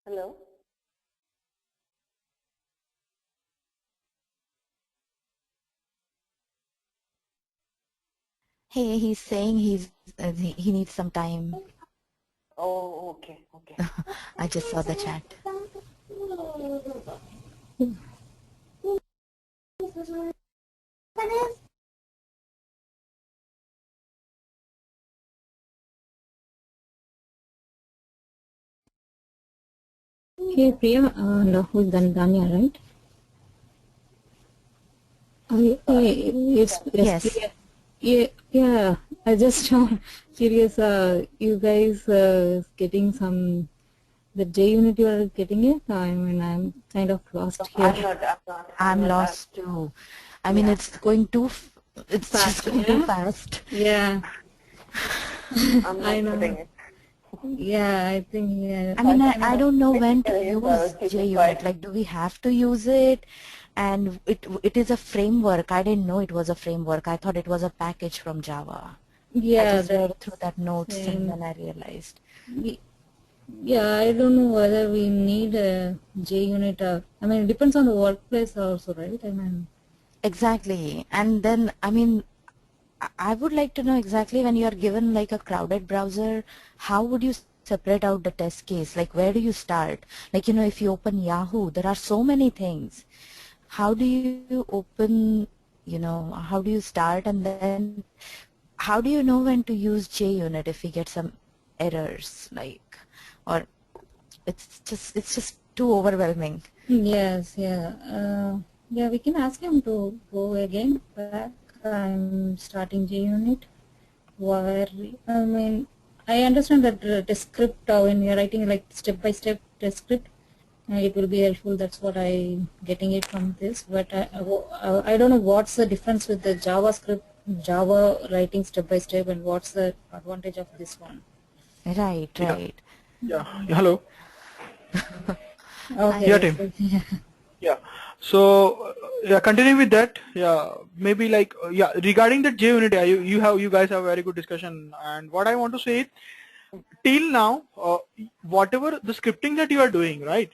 Hello? Hey, he's saying he needs some time. Oh, okay. I just saw the chat. Hey Priya, who's Danya, right? It's Yes. Priya. Yeah. I just curious. You guys getting some the J unit you are getting it? I mean, I'm kind of lost here. I'm lost too. I mean, it's going too. It's just Fast, going too yeah? fast. Yeah, I'm I not putting know. it. Yeah, I think yeah. I mean, I don't know when to Basically, use keep it JUnit. quiet. Like, do we have to use it? And it is a framework. I didn't know it was a framework. I thought it was a package from Java. I Yeah, just that's read through that notes and same. then I realized. Yeah, I don't know whether we need a J unit or, I mean, it depends on the workplace also, right? I mean, Exactly. And then, I mean, I would like to know exactly when you are given like a crowded browser, how would you separate out the test case? Like, where do you start? Like, you know, if you open Yahoo, there are so many things. How do you open, you know, how do you start, and then how do you know when to use JUnit if we get some errors, like, or it's just too overwhelming. yes, yeah. Yeah, we can ask him to go again back. I'm starting J unit. Where, I mean, I understand that the script when you're writing like step by step test script, it will be helpful. That's what I'm getting it from this. But I don't know what's the difference with the JavaScript, Java writing step by step, and what's the advantage of this one. Right, Yeah. right. Yeah. Hello. Yeah, Okay, Tim. so, yeah. Yeah. So yeah, continuing with that, yeah, maybe like yeah, regarding the JUnit, yeah, you guys have a very good discussion, and what I want to say is, till now, whatever the scripting that you are doing, right,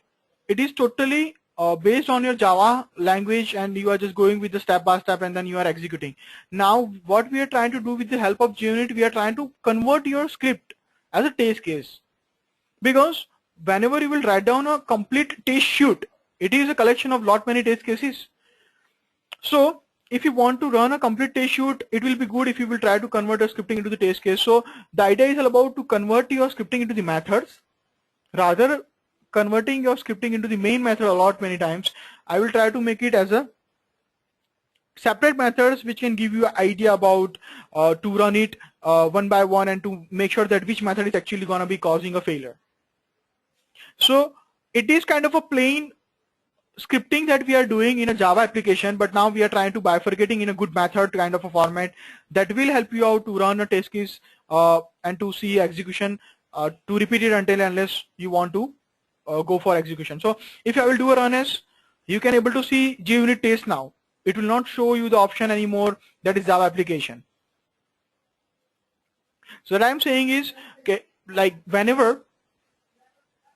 it is totally based on your Java language, and you are just going with the step by step, and then you are executing. Now, what we are trying to do with the help of JUnit, we are trying to convert your script as a test case. Because whenever you will write down a complete test shoot, it is a collection of lot many test cases. So if you want to run a complete test shoot, it will be good if you will try to convert your scripting into the test case. So the idea is all about to convert your scripting into the methods. Rather converting your scripting into the main method a lot many times, I will try to make it as a separate methods which can give you an idea about to run it one by one, and to make sure that which method is actually going to be causing a failure. So it is kind of a plain scripting that we are doing in a Java application, but now we are trying to bifurcating in a good method kind of a format that will help you out to run a test case and to see execution, to repeat it until unless you want to go for execution. So if I will do a run as, you can able to see JUnit test now. It will not show you the option anymore that is Java application. So what I'm saying is, okay, like whenever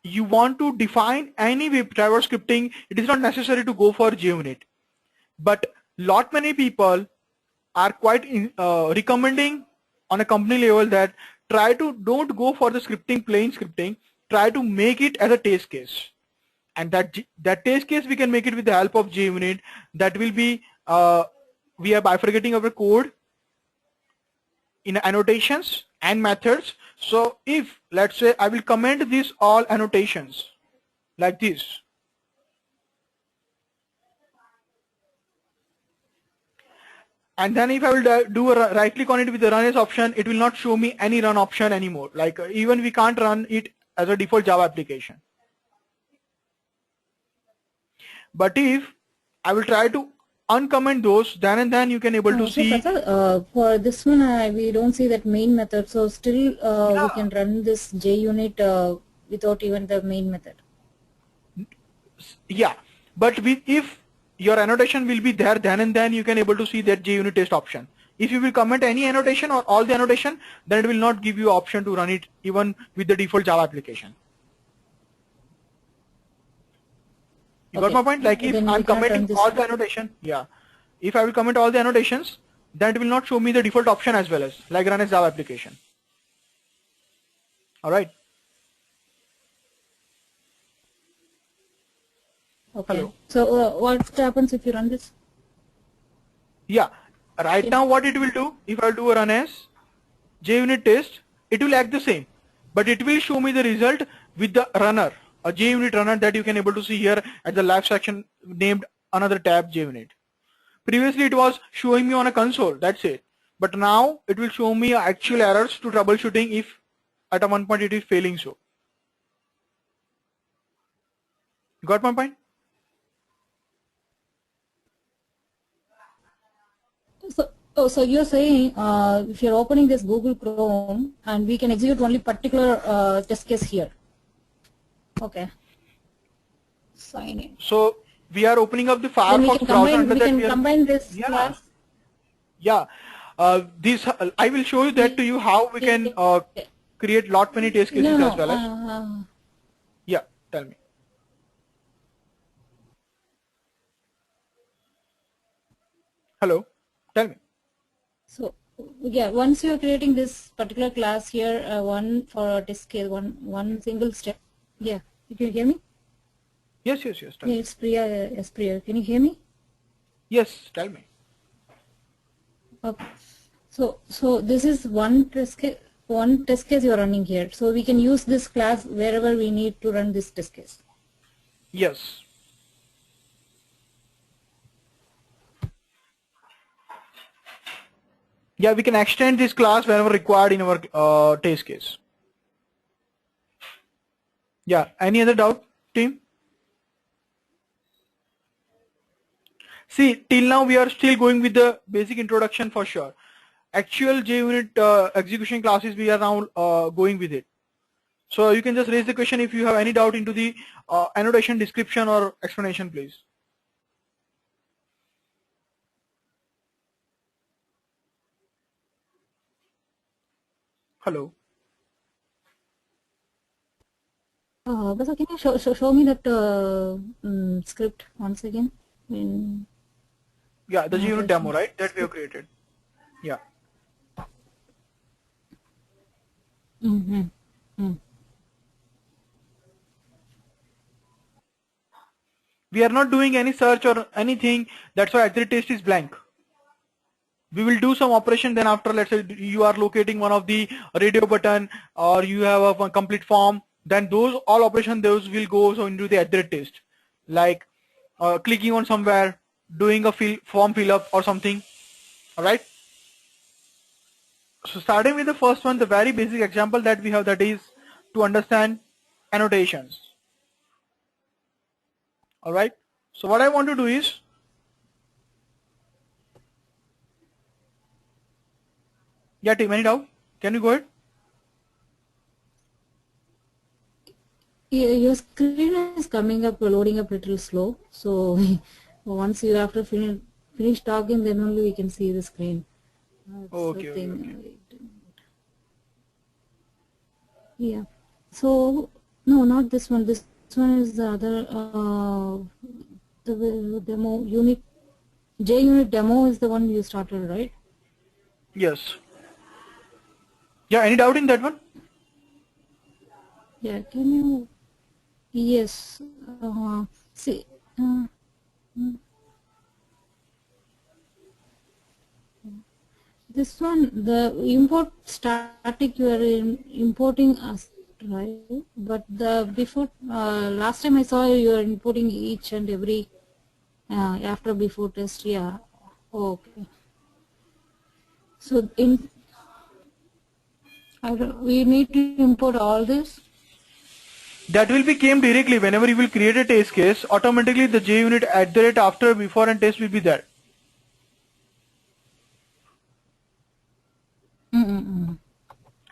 you want to define any web driver scripting, it is not necessary to go for JUnit. But lot many people are quite recommending on a company level that don't go for the scripting, plain scripting, try to make it as a test case. And that test case we can make it with the help of JUnit. That will be, we are bifurcating our code in annotations and methods. So if, let's say, I will comment these all annotations like this, and then if I will do a right click on it with the run as option, it will not show me any run option anymore. Like even we can't run it as a default Java application. But if I will try to uncomment those, then and then you can able to So see. Prasad, for this one, we don't see that main method. So still, we can run this J unit without even the main method. Yeah, but if your annotation will be there, then and then you can able to see that JUnit test option. If you will comment any annotation or all the annotation, then it will not give you option to run it even with the default Java application. You got my point? Like if Then we I'm cannot commenting run this. all the annotation, yeah. If I will comment all the annotations, that will not show me the default option as well as like run as Java application. All right. Okay. Hello. So what happens if you run this? Yeah. Right now what it will do, if I do a run as JUnit test, it will act the same, but it will show me the result with the runner, a JUnit runner that you can able to see here at the lab section named another tab JUnit. Previously it was showing me on a console, that's it. But now it will show me actual errors to troubleshooting if at a one point it is failing so. You got my point? So you're saying if you're opening this Google Chrome and we can execute only particular test case here. Okay. Sign in. So we are opening up the Then we Firefox can browser combine. under We that can we are, combine this yeah, class. yeah. This I will show you that to you how we can create lot many test cases No, as well as. Yeah, tell me. Hello, tell me. So yeah, once you are creating this particular class here, one for test case, one single step. Yeah, you can hear me? Yes, tell Yeah, me. it's Priya. Yes, Priya. Can you hear me? Yes, tell me. Okay. So this is one test case you're running here. So we can use this class wherever we need to run this test case. Yes. Yeah, we can extend this class whenever required in our test case. Yeah, any other doubt, team? See, till now we are still going with the basic introduction for sure. Actual JUnit execution classes we are now going with it. So you can just raise the question if you have any doubt into the annotation, description or explanation, please. Hello. Basa, can you show me that script once again? Yeah, the JUnit demo, right? That we have created. Yeah. We are not doing any search or anything. That's why the test is blank. We will do some operation, then after, let's say you are locating one of the radio button or you have a complete form, then those all operation those will go so into the address test, like clicking on somewhere, doing a form fill up or something. All right. So starting with the first one, the very basic example that we have, that is to understand annotations. All right. So what I want to do is, yeah, team, any doubt? Can you go ahead? Yeah, your screen is coming up, loading up a little slow. So once you have to finish talking, then only we can see the screen. Okay. Yeah. So no, not this one. This one is the other. The demo unit. JUnit demo is the one you started, right? Yes. Yeah. Any doubt in that one? Yeah. Can you? Yes. See. This one, the import static, you are importing us, right? But the before, last time I saw you are importing each and every after before test. Yeah. Okay. So we need to import all this. That will be came directly whenever you will create a test case. Automatically the JUnit after, before and test will be there.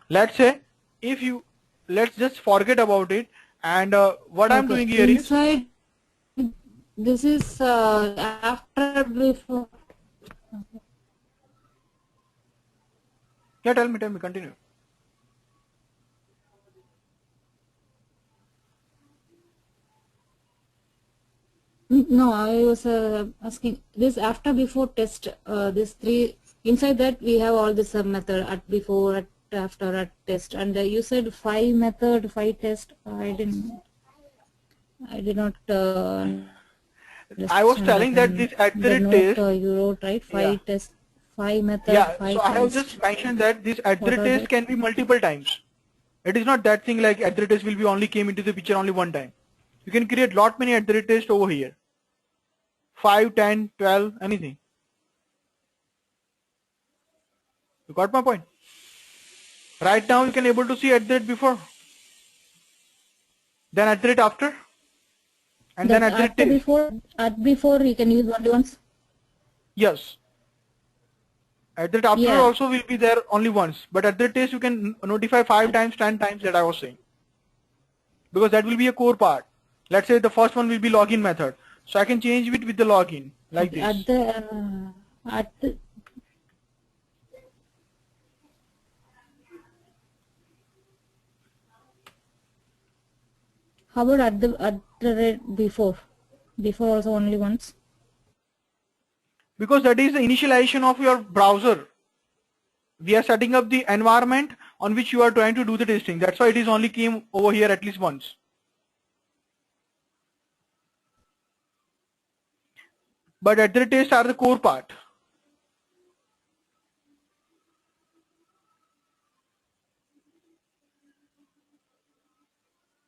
Let's say if you, let's just forget about it, and what I'm doing here inside, this is after before. Yeah, tell me, continue. No, I was asking this after before test. This three inside that we have all this method at before, at after, at test, and you said 5 method, 5 test. I did not I was telling that this the note test. you wrote, right? Yeah. Five method, Yeah. five So I have test. just mentioned that this What are test they? can be multiple times. It is not that thing like test will be only came into the picture only one time. You can create lot many test over here. 5, 10, 12, anything. You got my point? Right now you can able to see before, then after, and then That at the test. before you can use only once. Yes. After Yeah. also will be there only once, but test you can notify 5 times, 10 times that I was saying. Because that will be a core part. Let's say the first one will be login method. So I can change it with the login like Okay. this. At the how about at the rate before? Before also only once. Because that is the initialization of your browser. We are setting up the environment on which you are trying to do the testing. That's why it is only came over here at least once. But test are the core part.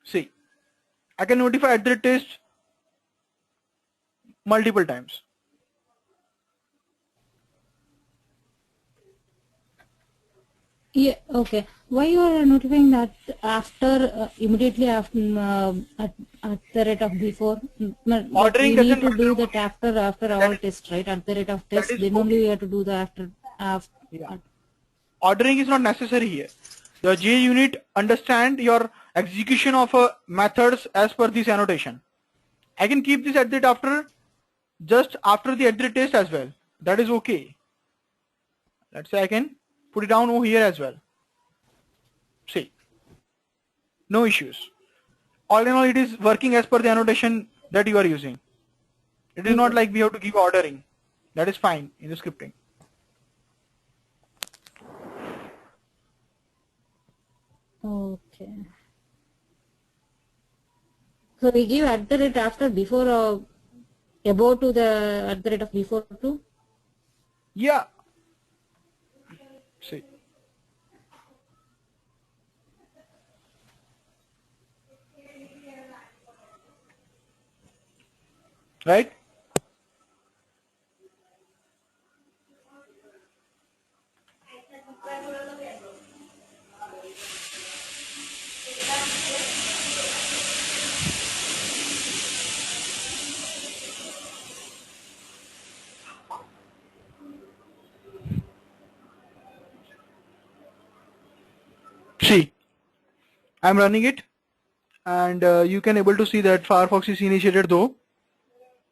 See, I can notify test multiple times. Yeah, okay. Why you are notifying that after immediately after at the rate of before? Like Ordering we need doesn't to matter do over that here. after That all is test, right? At the rate of that test, is then only okay. we have to do the after. Yeah. Ordering is not necessary here. The JUnit understand your execution of methods as per this annotation. I can keep this after just after the test as well. That is okay. Let's say I can put it down over here as well. See, no issues. All in all, it is working as per the annotation that you are using. It is not like we have to give ordering. That is fine in the scripting. Okay. So we give at the rate after before above to the at the rate of before too. Yeah. See. Right? See, I'm running it, and you can able to see that Firefox is initiated though,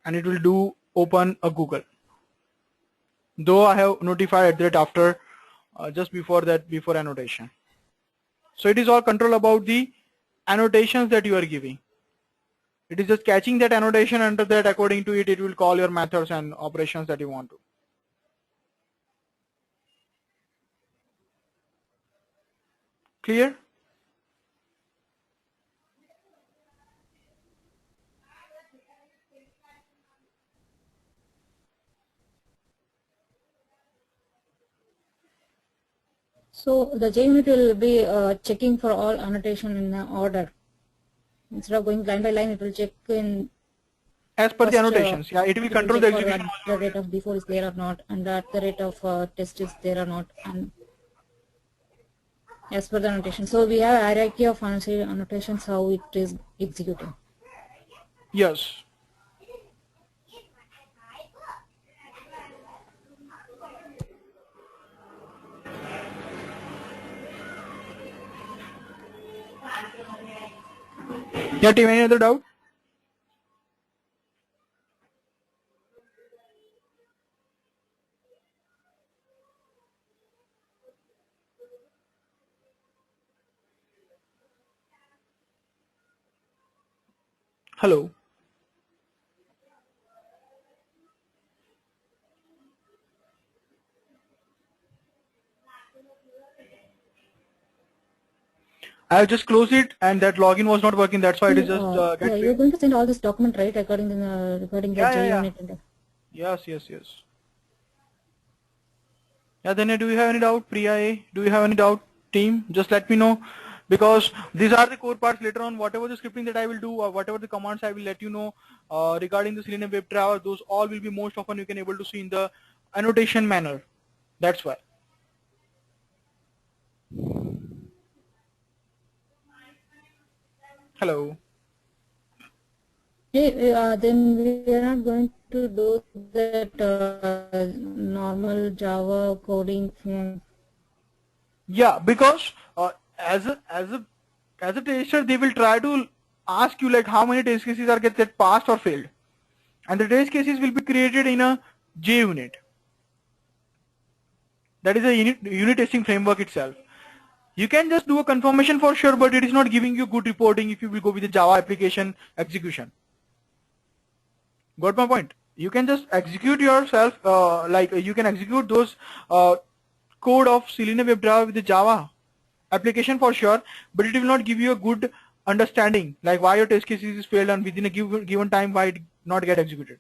and it will do open a Google. Though I have notified that after just before that before annotation. So it is all control about the annotations that you are giving. It is just catching that annotation, under that according to it, it will call your methods and operations that you want to. Clear? So the JUnit will be checking for all annotation in order. Instead of going line by line, it will check in As per the first. annotations, yeah, it will It will control check the for execution. at the rate of before is there or not, and at the rate of test is there or not, and as per the annotation. So we have hierarchy of annotations how it is executing. Yes. Yeah, team, any other doubt? Hello. I just closed it and that login was not working. That's why it is just get yeah, you're failed. going to send all this document, right? Regarding the JUnit and Yes. Yeah, then do you have any doubt, Priya A? Do you have any doubt, team? Just let me know, because these are the core parts. Later on, whatever the scripting that I will do or whatever the commands I will let you know regarding the Selenium WebDriver, those all will be most often you can able to see in the annotation manner. That's why. Hello. then we are not going to do that normal Java coding. Yeah, because as a tester, they will try to ask you like how many test cases are get passed or failed, and the test cases will be created in a JUnit. That is a unit testing framework itself. You can just do a confirmation for sure, but it is not giving you good reporting if you will go with the Java application execution. Got my point? You can just execute yourself, you can execute those code of Selenium WebDriver with the Java application for sure, but it will not give you a good understanding like why your test cases is failed and within a given time why it not get executed.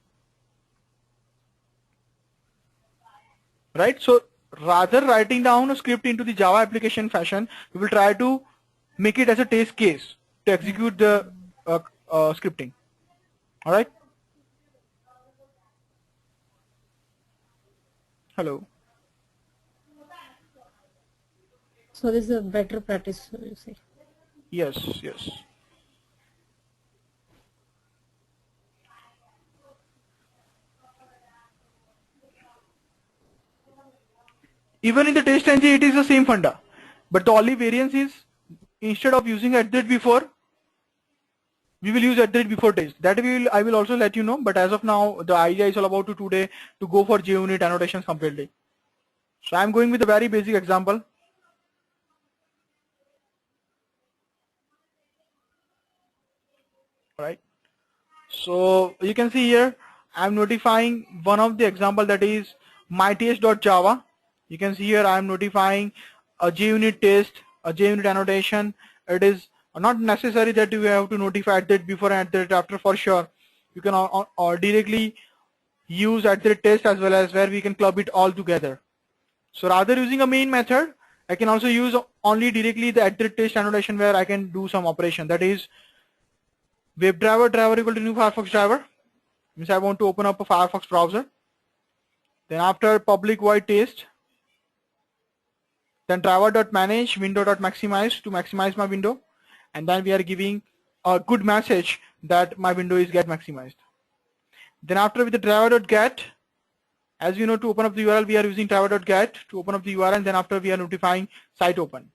Right? So rather writing down a script into the Java application fashion, we will try to make it as a test case to execute the scripting. All right. Hello. So this is a better practice, you say. Yes. Even in the test-ng, it is the same funda, but the only variance is instead of using @before, we will use @before test. That I will also let you know. But as of now, the idea is all about today to go for JUnit annotations completely. So I'm going with a very basic example. Right. So you can see here I'm notifying one of the example, that is myTest.java. You can see here I'm notifying a JUnit test, a JUnit annotation. It is not necessary that you have to notify that before and that after for sure. You can or directly use @test as well, as where we can club it all together. So rather using a main method, I can also use only directly the @test annotation where I can do some operation. That is WebDriver driver equal to new Firefox driver. Means I want to open up a Firefox browser. Then after public void test, then driver.manage window.maximize to maximize my window, and then we are giving a good message that my window is get maximized. Then after with the driver.get, as you know, to open up the URL we are using driver.get to open up the URL, and then after we are notifying site open.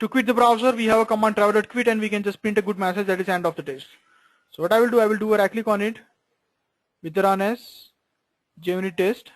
To quit the browser, we have a command driver.quit, and we can just print a good message that is end of the test. So what I will do a right click on it with the run as JUnit test.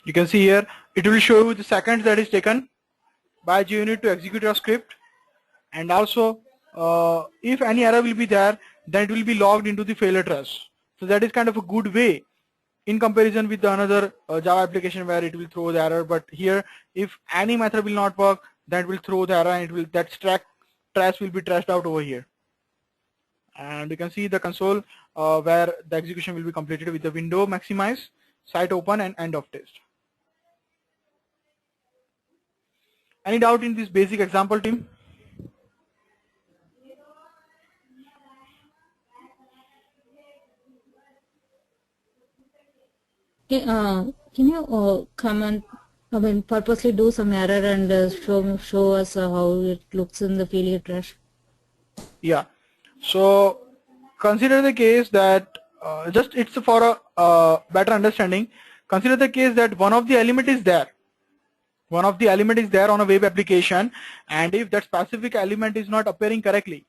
You can see here it will show you the seconds that is taken by JUnit to execute your script, and also if any error will be there, then it will be logged into the failure trace. So that is kind of a good way in comparison with the another Java application where it will throw the error. But here, if any method will not work, then it will throw the error, and it will that trace will be trashed out over here. and you can see the console where the execution will be completed with the window maximize, site open, and end of test. Any doubt in this basic example, team? Okay, can you comment? I mean, purposely do some error and show us how it looks in the failure trash. Yeah. So consider the case that just it's for a better understanding. Consider the case that one of the element is there. One of the element is there on a web application, and if that specific element is not appearing correctly,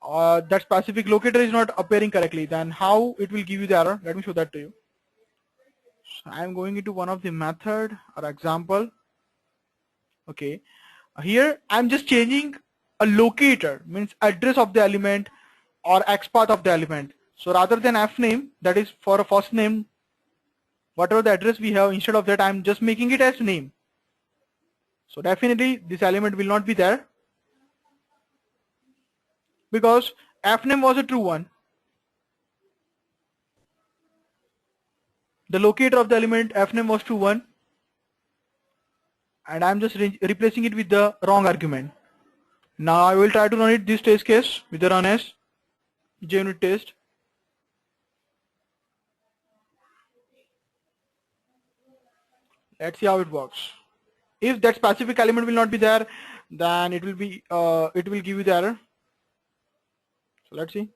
that specific locator is not appearing correctly, then how it will give you the error? Let me show that to you. So I am going into one of the method or example. Okay, here I'm just changing a locator, means address of the element or XPath of the element. So rather than fname, that is for a first name, whatever the address we have, instead of that I'm just making it as name. So definitely this element will not be there because fname was a true one. The locator of the element fname was true one, and I'm just replacing it with the wrong argument. Now I will try to run it this test case with the run as JUnit test. Let's see how it works. If that specific element will not be there, then it will be it will give you the error. So let's see.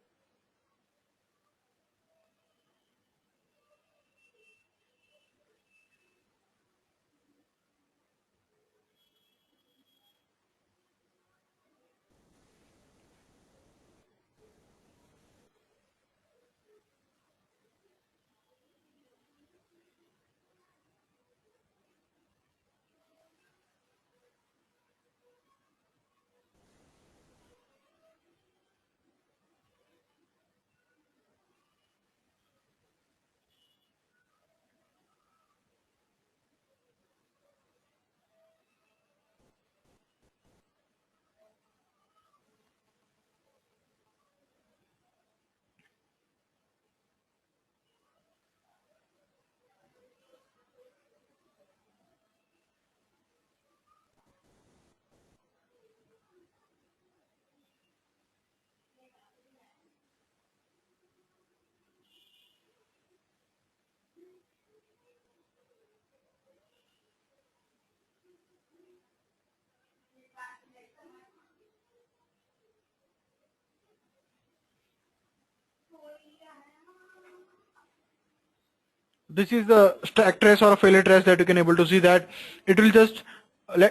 This is the stack trace or a failure trace that you can able to see that it will just,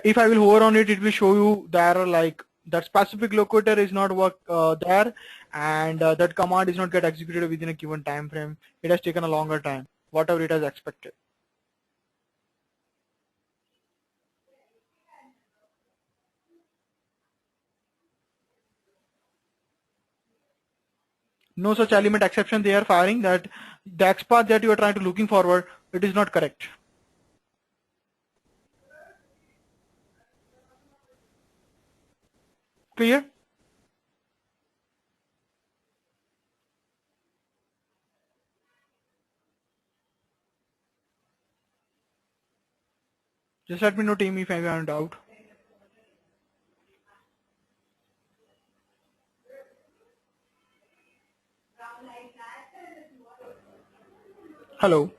if I will hover on it, it will show you the error like that specific locator is not work there, and that command is not get executed within a given time frame. It has taken a longer time, whatever it has expected. No such element exception they are firing that the XPath that you are trying to looking forward, it is not correct. Clear? Just let me know, team, if I have a doubt. Hello.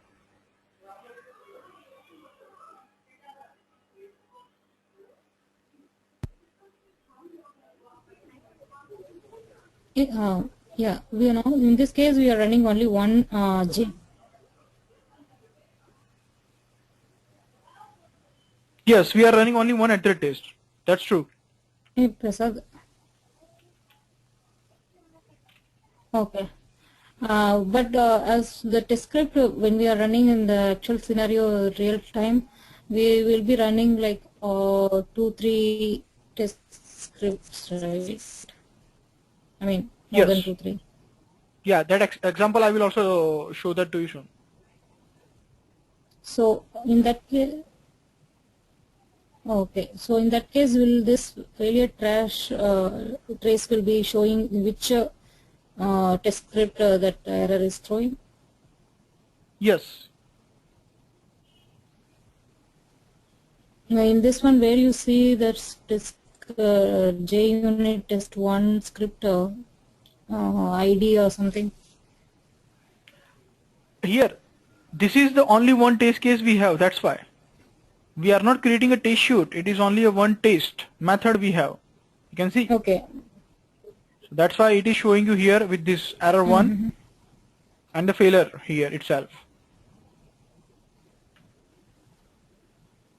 Yeah, we know in this case we are running only one J. Yes, we are running only one @. That's true. Hey, Prasad. Okay. But as the test script, when we are running in the actual scenario real time, we will be running like 2-3 test scripts, right? I mean, more than Yes. 2-3. Yeah, that example I will also show that to you soon. So in that case, okay. So in that case, will this failure trace will be showing which test script that error is throwing? Yes. Now in this one, where you see that test JUnit test one script ID or something. Here, this is the only one test case we have. That's why we are not creating a test shoot. It is only a one test method we have. You can see. Okay. So that's why it is showing you here with this error one and the failure here itself.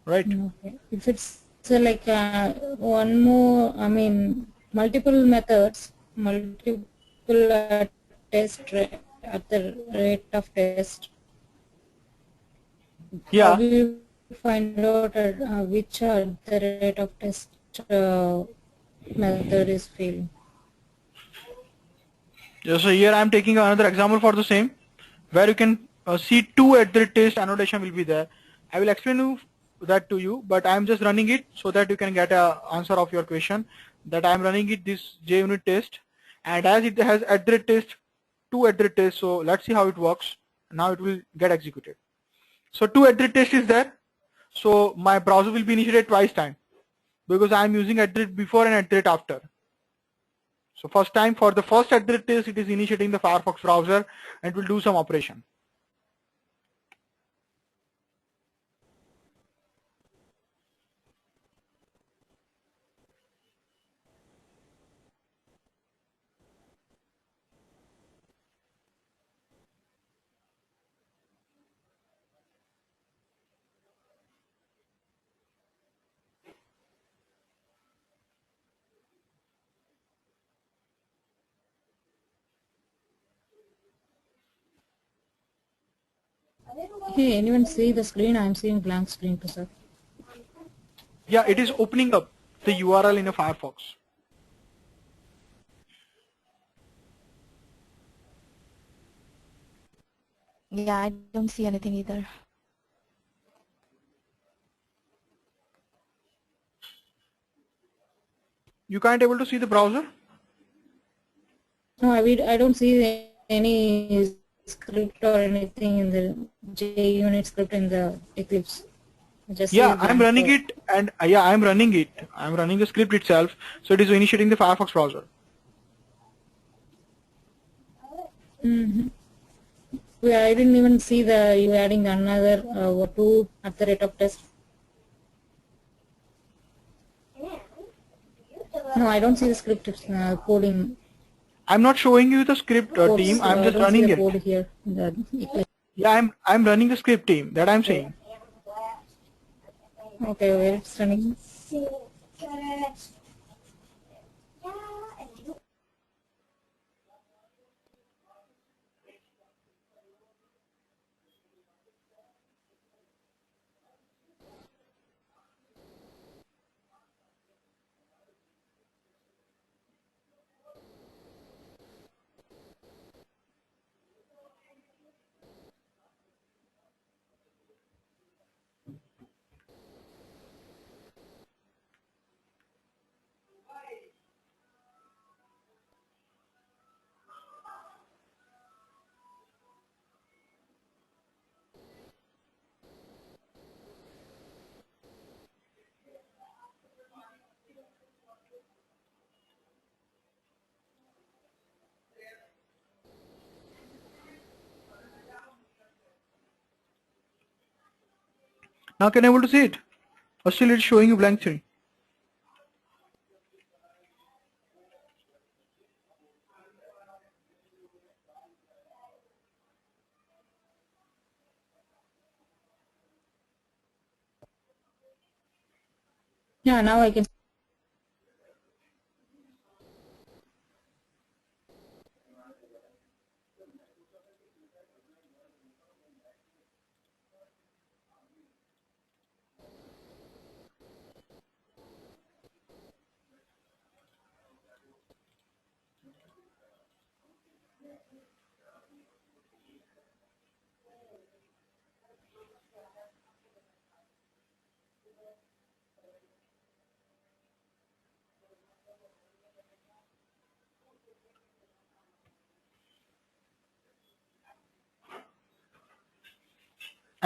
Right. Okay. If it's like one more, I mean, multiple methods, multiple test at the rate of test. Yeah. How do you find out which at the rate of test method is failing? Yeah, so here I am taking another example for the same, where you can see two at the test annotation will be there. I will explain you that to you, but I am just running it so that you can get a answer of your question. That I am running it this JUnit test, and as it has at the test, two at the test. So let's see how it works. Now it will get executed. So two at the test is there. So my browser will be initiated twice time because I am using at the before and at the after. So first time for the first address test, it is initiating the Firefox browser and it will do some operation. Hey, anyone see the screen? I'm seeing blank screen, sir. Yeah, it is opening up the URL in a Firefox. Yeah, I don't see anything either. You can't able to see the browser? No, I don't see any script or anything in the JUnit script in the Eclipse. I just see Yeah, a I'm blank running code. it and yeah, I'm running it. I'm running the script itself. So it is initiating the Firefox browser. I didn't even see you adding another two at the rate of test. No, I don't see the script coding I'm not showing you the script codes. team. I'm I just don't see running the it. code here in the Eclipse. Yeah, I'm running the script team that I'm saying. Okay, where it's running. Now can I able to see it? Or still it's showing you blank screen? Yeah, now I can.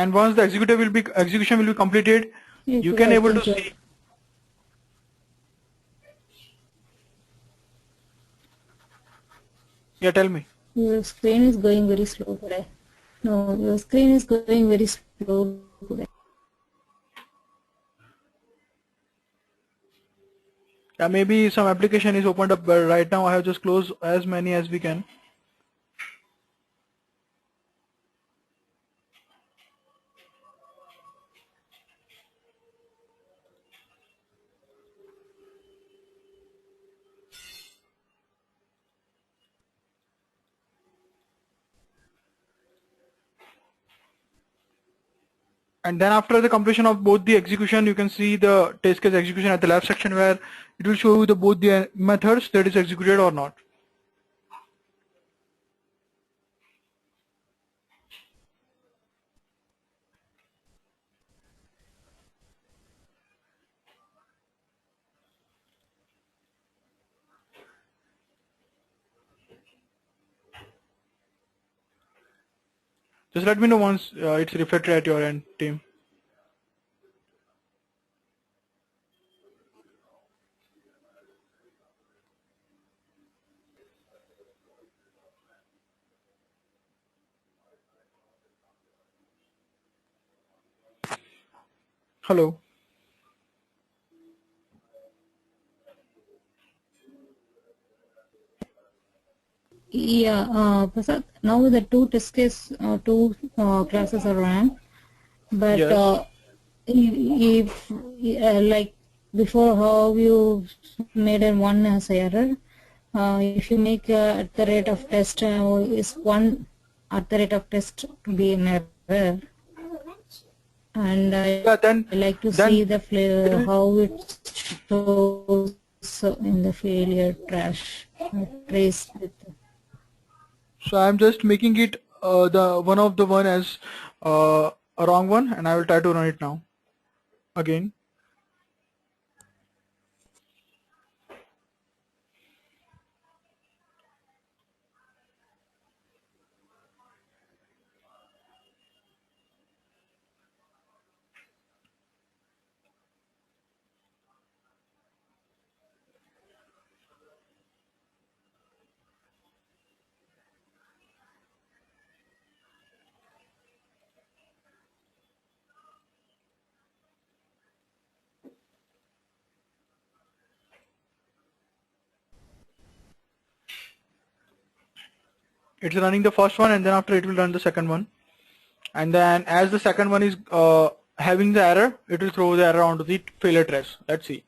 And once the execution will be completed, you can I able to think see. Yeah, tell me. your screen is going very slow today. No, your screen is going very slow today. Yeah, maybe some application is opened up, but right now I have just closed as many as we can. And then after the completion of both the execution, you can see the test case execution at the left section where it will show you the both the methods that is executed or not. Just let me know once it's reflected at your end, team. Hello. Yeah, Prasad, now the two classes are run, but Yes. if like before how you made a one as error, if you make at the rate of test is one at the rate of test to be an error, and Yeah. I like to see Then the it will. how it shows in the failure trash trace with. So I'm just making it the one of the one as a wrong one, and I will try to run it now again. It's running the first one, and then after it will run the second one. And then as the second one is having the error, it will throw the error onto the failure trace. Let's see.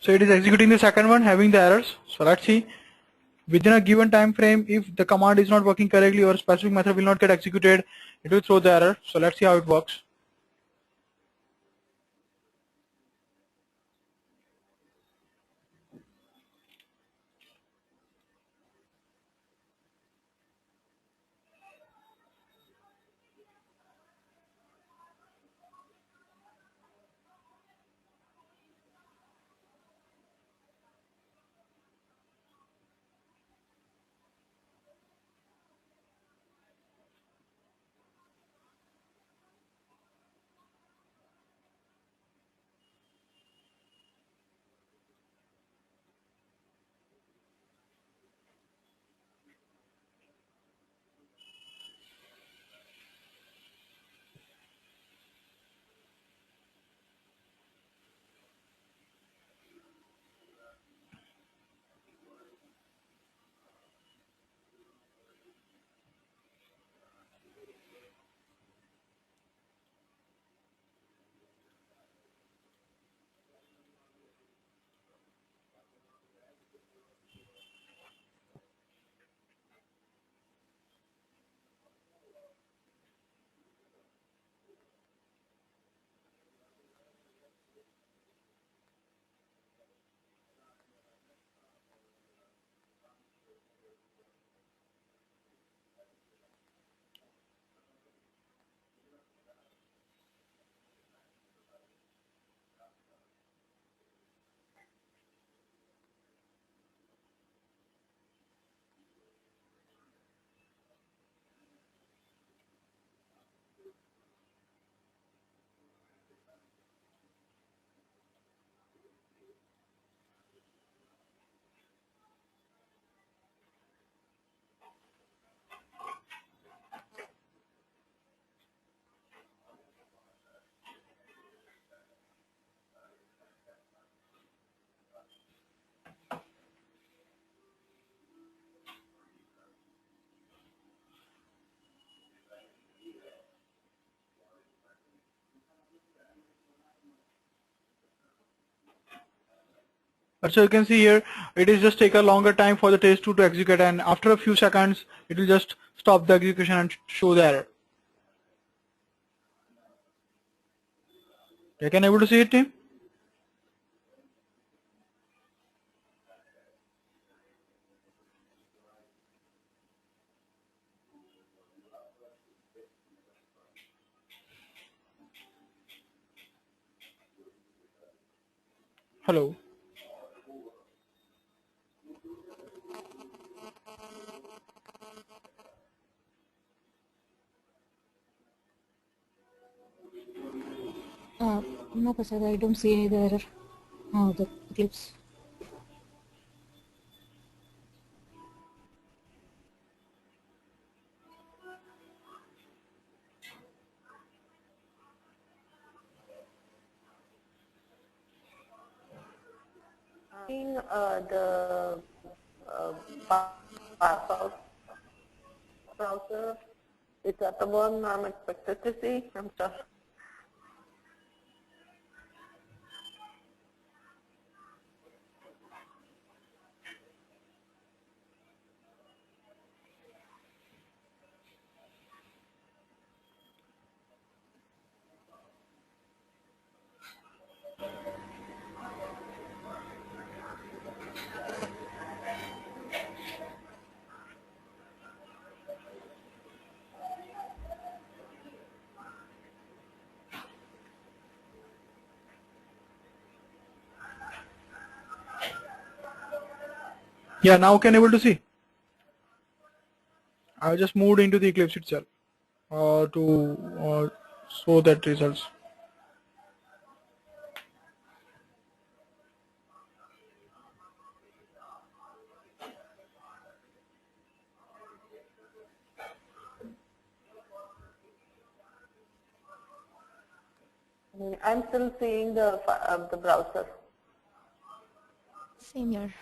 So it is executing the second one having the errors. So let's see. Within a given time frame, if the command is not working correctly or a specific method will not get executed, it will throw the error. So let's see how it works. So you can see here, it is just take a longer time for the test2 to execute, and after a few seconds, it will just stop the execution and show the error. You can able to see it, team? Hello. No, Prasad, I don't see any error. The Eclipse. The Firefox browser, is that the one I'm expected to see? I'm sorry. Yeah, now can able to see. I just moved into the Eclipse itself to show that results. I'm still seeing the browser. Same here.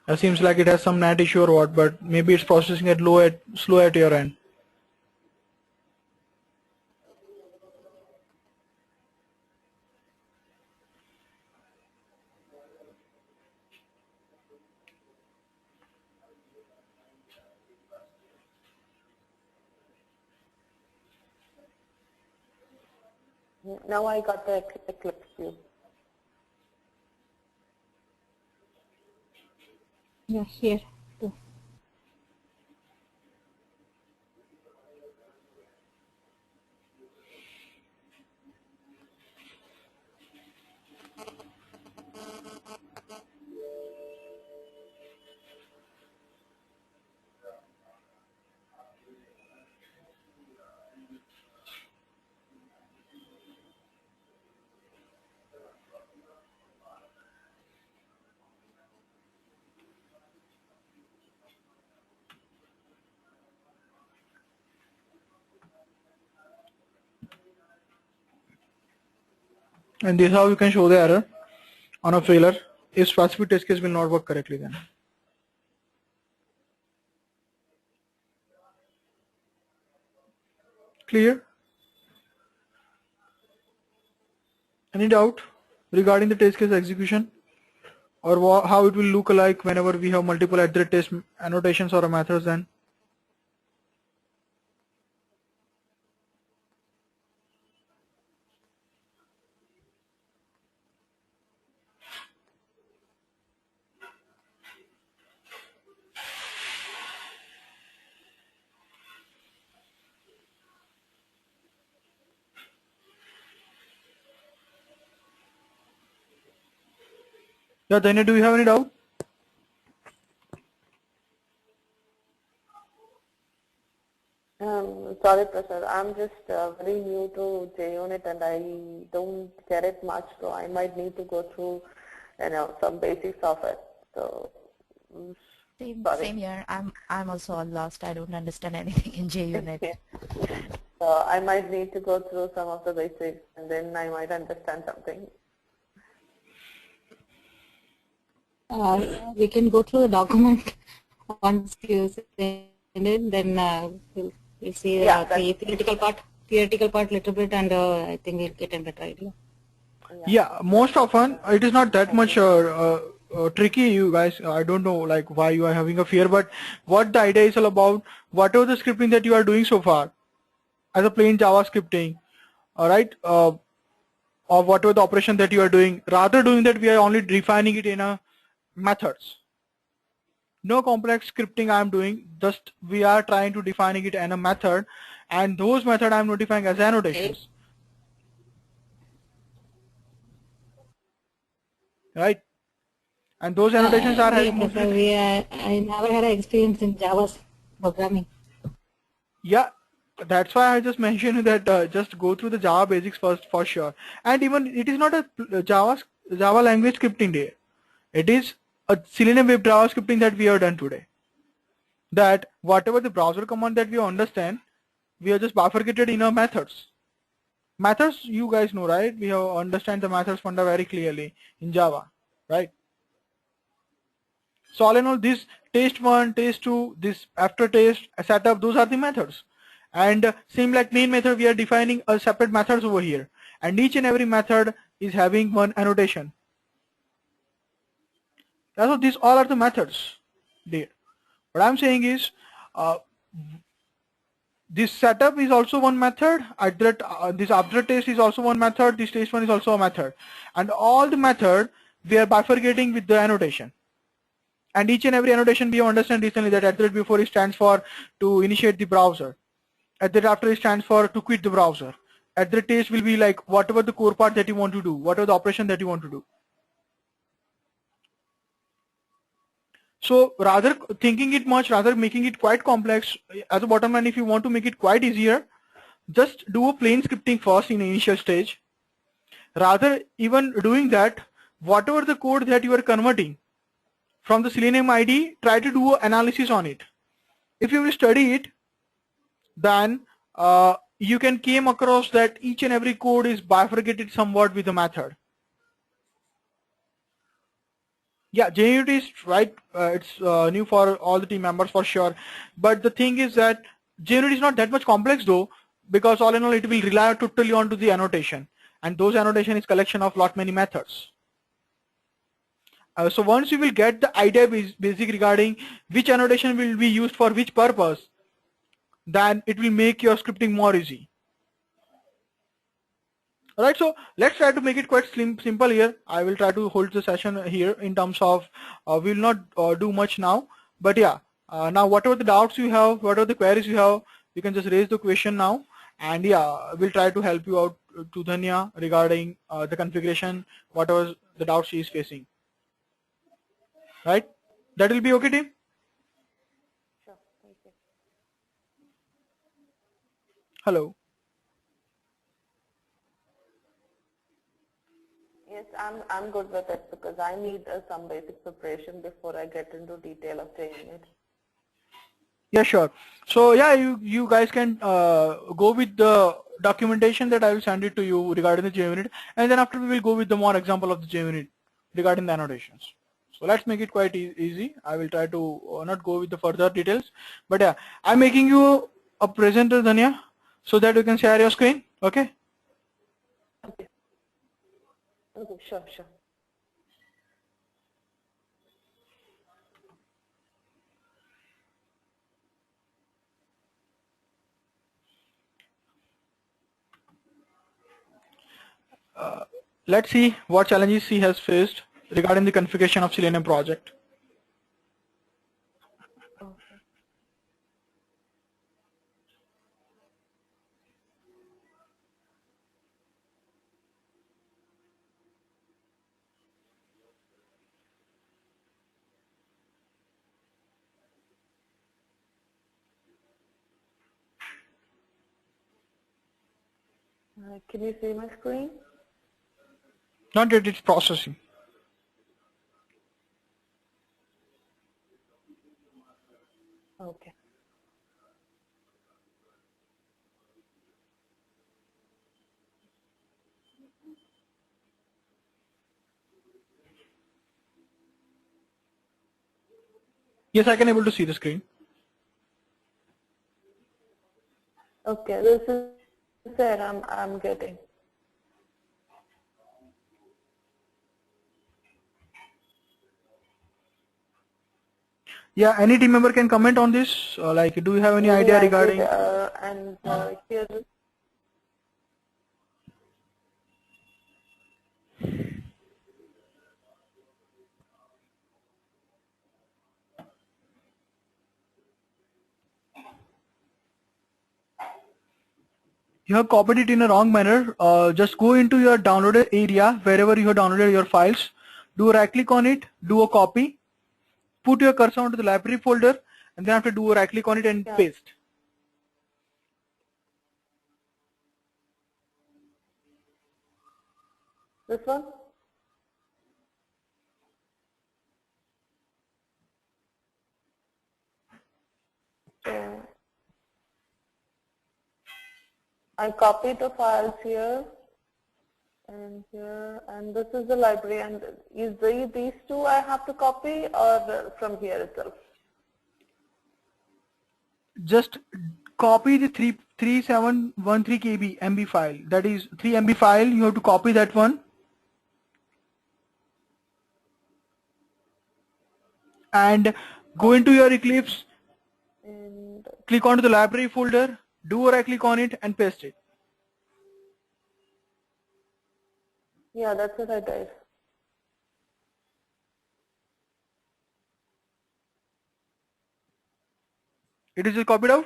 It seems like it has some NAT issue or what, but maybe it's processing at slow at your end. Now I got the Eclipse view. Yeah, here too. And this is how you can show the error on a failure if specific test case will not work correctly then. Clear? Any doubt regarding the test case execution or how it will look like whenever we have multiple test annotations or methods then? Yeah, Daniel, do you have any doubt? Sorry, Prasad. I'm just very new to JUnit and I don't get it much, so I might need to go through, some basics of it. So, sorry. Same here. I'm also all lost. I don't understand anything in JUnit. So I might need to go through some of the basics and then I might understand something. We can go through the document once you send it, then we'll see Yeah, the theoretical part little bit, and I think we'll get a better idea. Yeah, most often it is not that much tricky, you guys. I don't know like why you are having a fear, but what the idea is all about, whatever the scripting that you are doing so far as a plain Java scripting, all right, or whatever the operation that you are doing, rather doing that we are only defining it in a methods. No complex scripting I am doing, just we are trying to defining it in a method, and those method I am notifying as annotations. Right? And those annotations are having mostly. I never had an experience in Java programming. Yeah, that's why I just mentioned that just go through the Java basics first for sure. And even it is not a Java language scripting day. It is a Selenium web Java scripting that we have done today. That whatever the browser command that we understand, we are just bifurcated in our methods. Methods, you guys know, right? We have understand the methods funda very clearly in Java, right? So all in all, this test 1, test 2, this after test setup, those are the methods. And same like main method, we are defining a separate methods over here, and each and every method is having one annotation. So these all are the methods there. What I'm saying is this setup is also one method, this after test is also one method, this test 1 is also a method, and all the method we are bifurcating with the annotation. And each and every annotation we understand recently that @before it stands for to initiate the browser, @after it stands for to quit the browser, @test will be like whatever the core part that you want to do, whatever the operation that you want to do. So rather thinking it much, rather making it quite complex, as a bottom line, if you want to make it quite easier, just do a plain scripting first in the initial stage. Rather even doing that, whatever the code that you are converting from the Selenium IDE, try to do analysis on it. If you will study it, then you can came across that each and every code is bifurcated somewhat with the method. Yeah, JUnit is right. It's new for all the team members for sure. But the thing is that JUnit is not that much complex though, because all in all it will rely totally onto the annotation, and those annotation is collection of lot many methods. So once you will get the idea basic regarding which annotation will be used for which purpose, then it will make your scripting more easy. Alright, so let's try to make it quite simple here. I will try to hold the session here in terms of we will not do much now, but yeah, now whatever the doubts you have, whatever the queries you have, you can just raise the question now, and yeah, we'll try to help you out to Dhanya regarding the configuration, whatever the doubts she is facing. Right? That will be okay, team? Sure. Thank you. Hello. Yes, I'm good with it because I need some basic preparation before I get into detail of taking it. Yeah, sure. So yeah, you guys can go with the documentation that I will send it to you regarding the JUnit, and then after we will go with the more example of the JUnit regarding the annotations. So let's make it quite easy. I will try to not go with the further details, but yeah, I'm making you a presenter, Dhanya, so that you can share your screen. Okay. Okay. Okay, sure, sure. Let's see what challenges she has faced regarding the configuration of Selenium project. Okay. Can you see my screen? Not yet, it's processing. Okay. Yes, I can able to see the screen. Okay, this is where I'm getting. Yeah, any team member can comment on this. Like, do you have any Maybe idea I did, regarding? and here. You have copied it in a wrong manner. Just go into your downloaded area wherever you have downloaded your files. Do a right click on it, do a copy, put your cursor onto the library folder, and then after do a right click on it and Yeah. paste. This one? So I copied the files here and here, and this is the library. And is these two I have to copy or from here itself? Just copy the 3713 KB MB file. That is 3 MB file. You have to copy that one and go into your Eclipse. And Click onto the library folder. Do a right click on it and paste it. yeah, that's what I did. It is just copied out.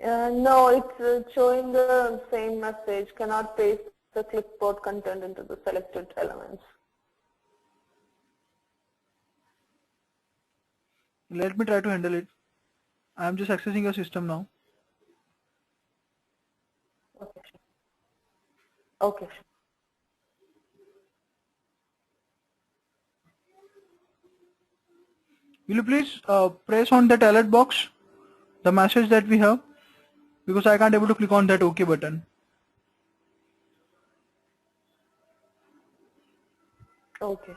No, it's showing the same message. Cannot paste the clipboard content into the selected elements. Let me try to handle it. I am just accessing your system now. Okay, sure. Okay, sure. Will you please press on that alert box, the message that we have, because I can't able to click on that OK button. Okay.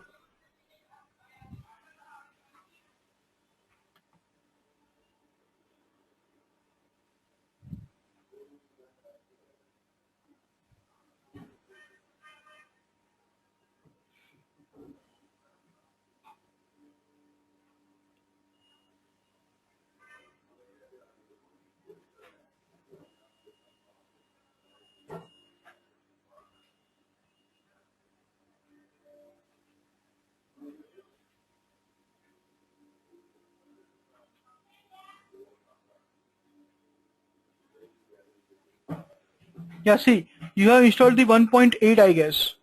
Yeah, see, you have installed the 1.8, I guess.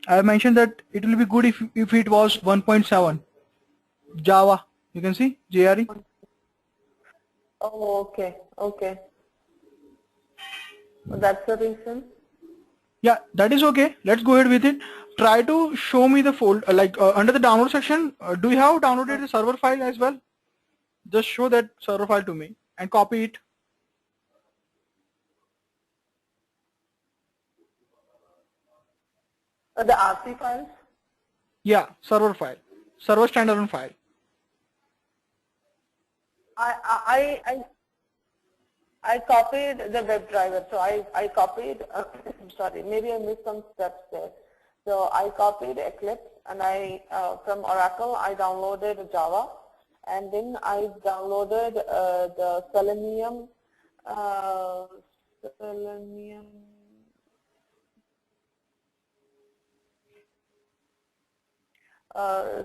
I have mentioned that it will be good if it was 1.7. Java, you can see JRE. Oh, okay, okay. That's the reason. Yeah, that is okay. Let's go ahead with it. Try to show me the folder, under the download section. Do you have downloaded the server file as well? Just show that server file to me and copy it. The RC files. Yeah, server file, server standalone file. I copied the WebDriver. So I copied. Sorry, maybe I missed some steps there. So I copied Eclipse, and from Oracle I downloaded Java, and then I downloaded the Selenium.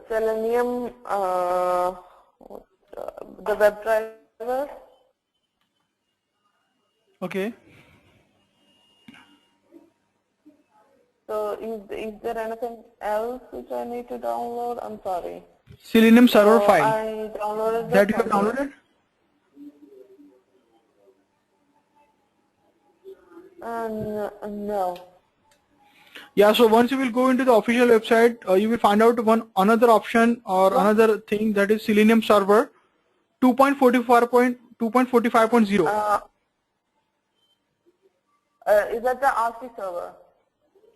Selenium, the WebDriver. Okay. So is there anything else which I need to download? I'm sorry. Selenium server So file I downloaded that you have downloaded. No. Yeah, so once you will go into the official website, you will find out another option or another thing, that is Selenium server 2.45.0. Is that the RC server?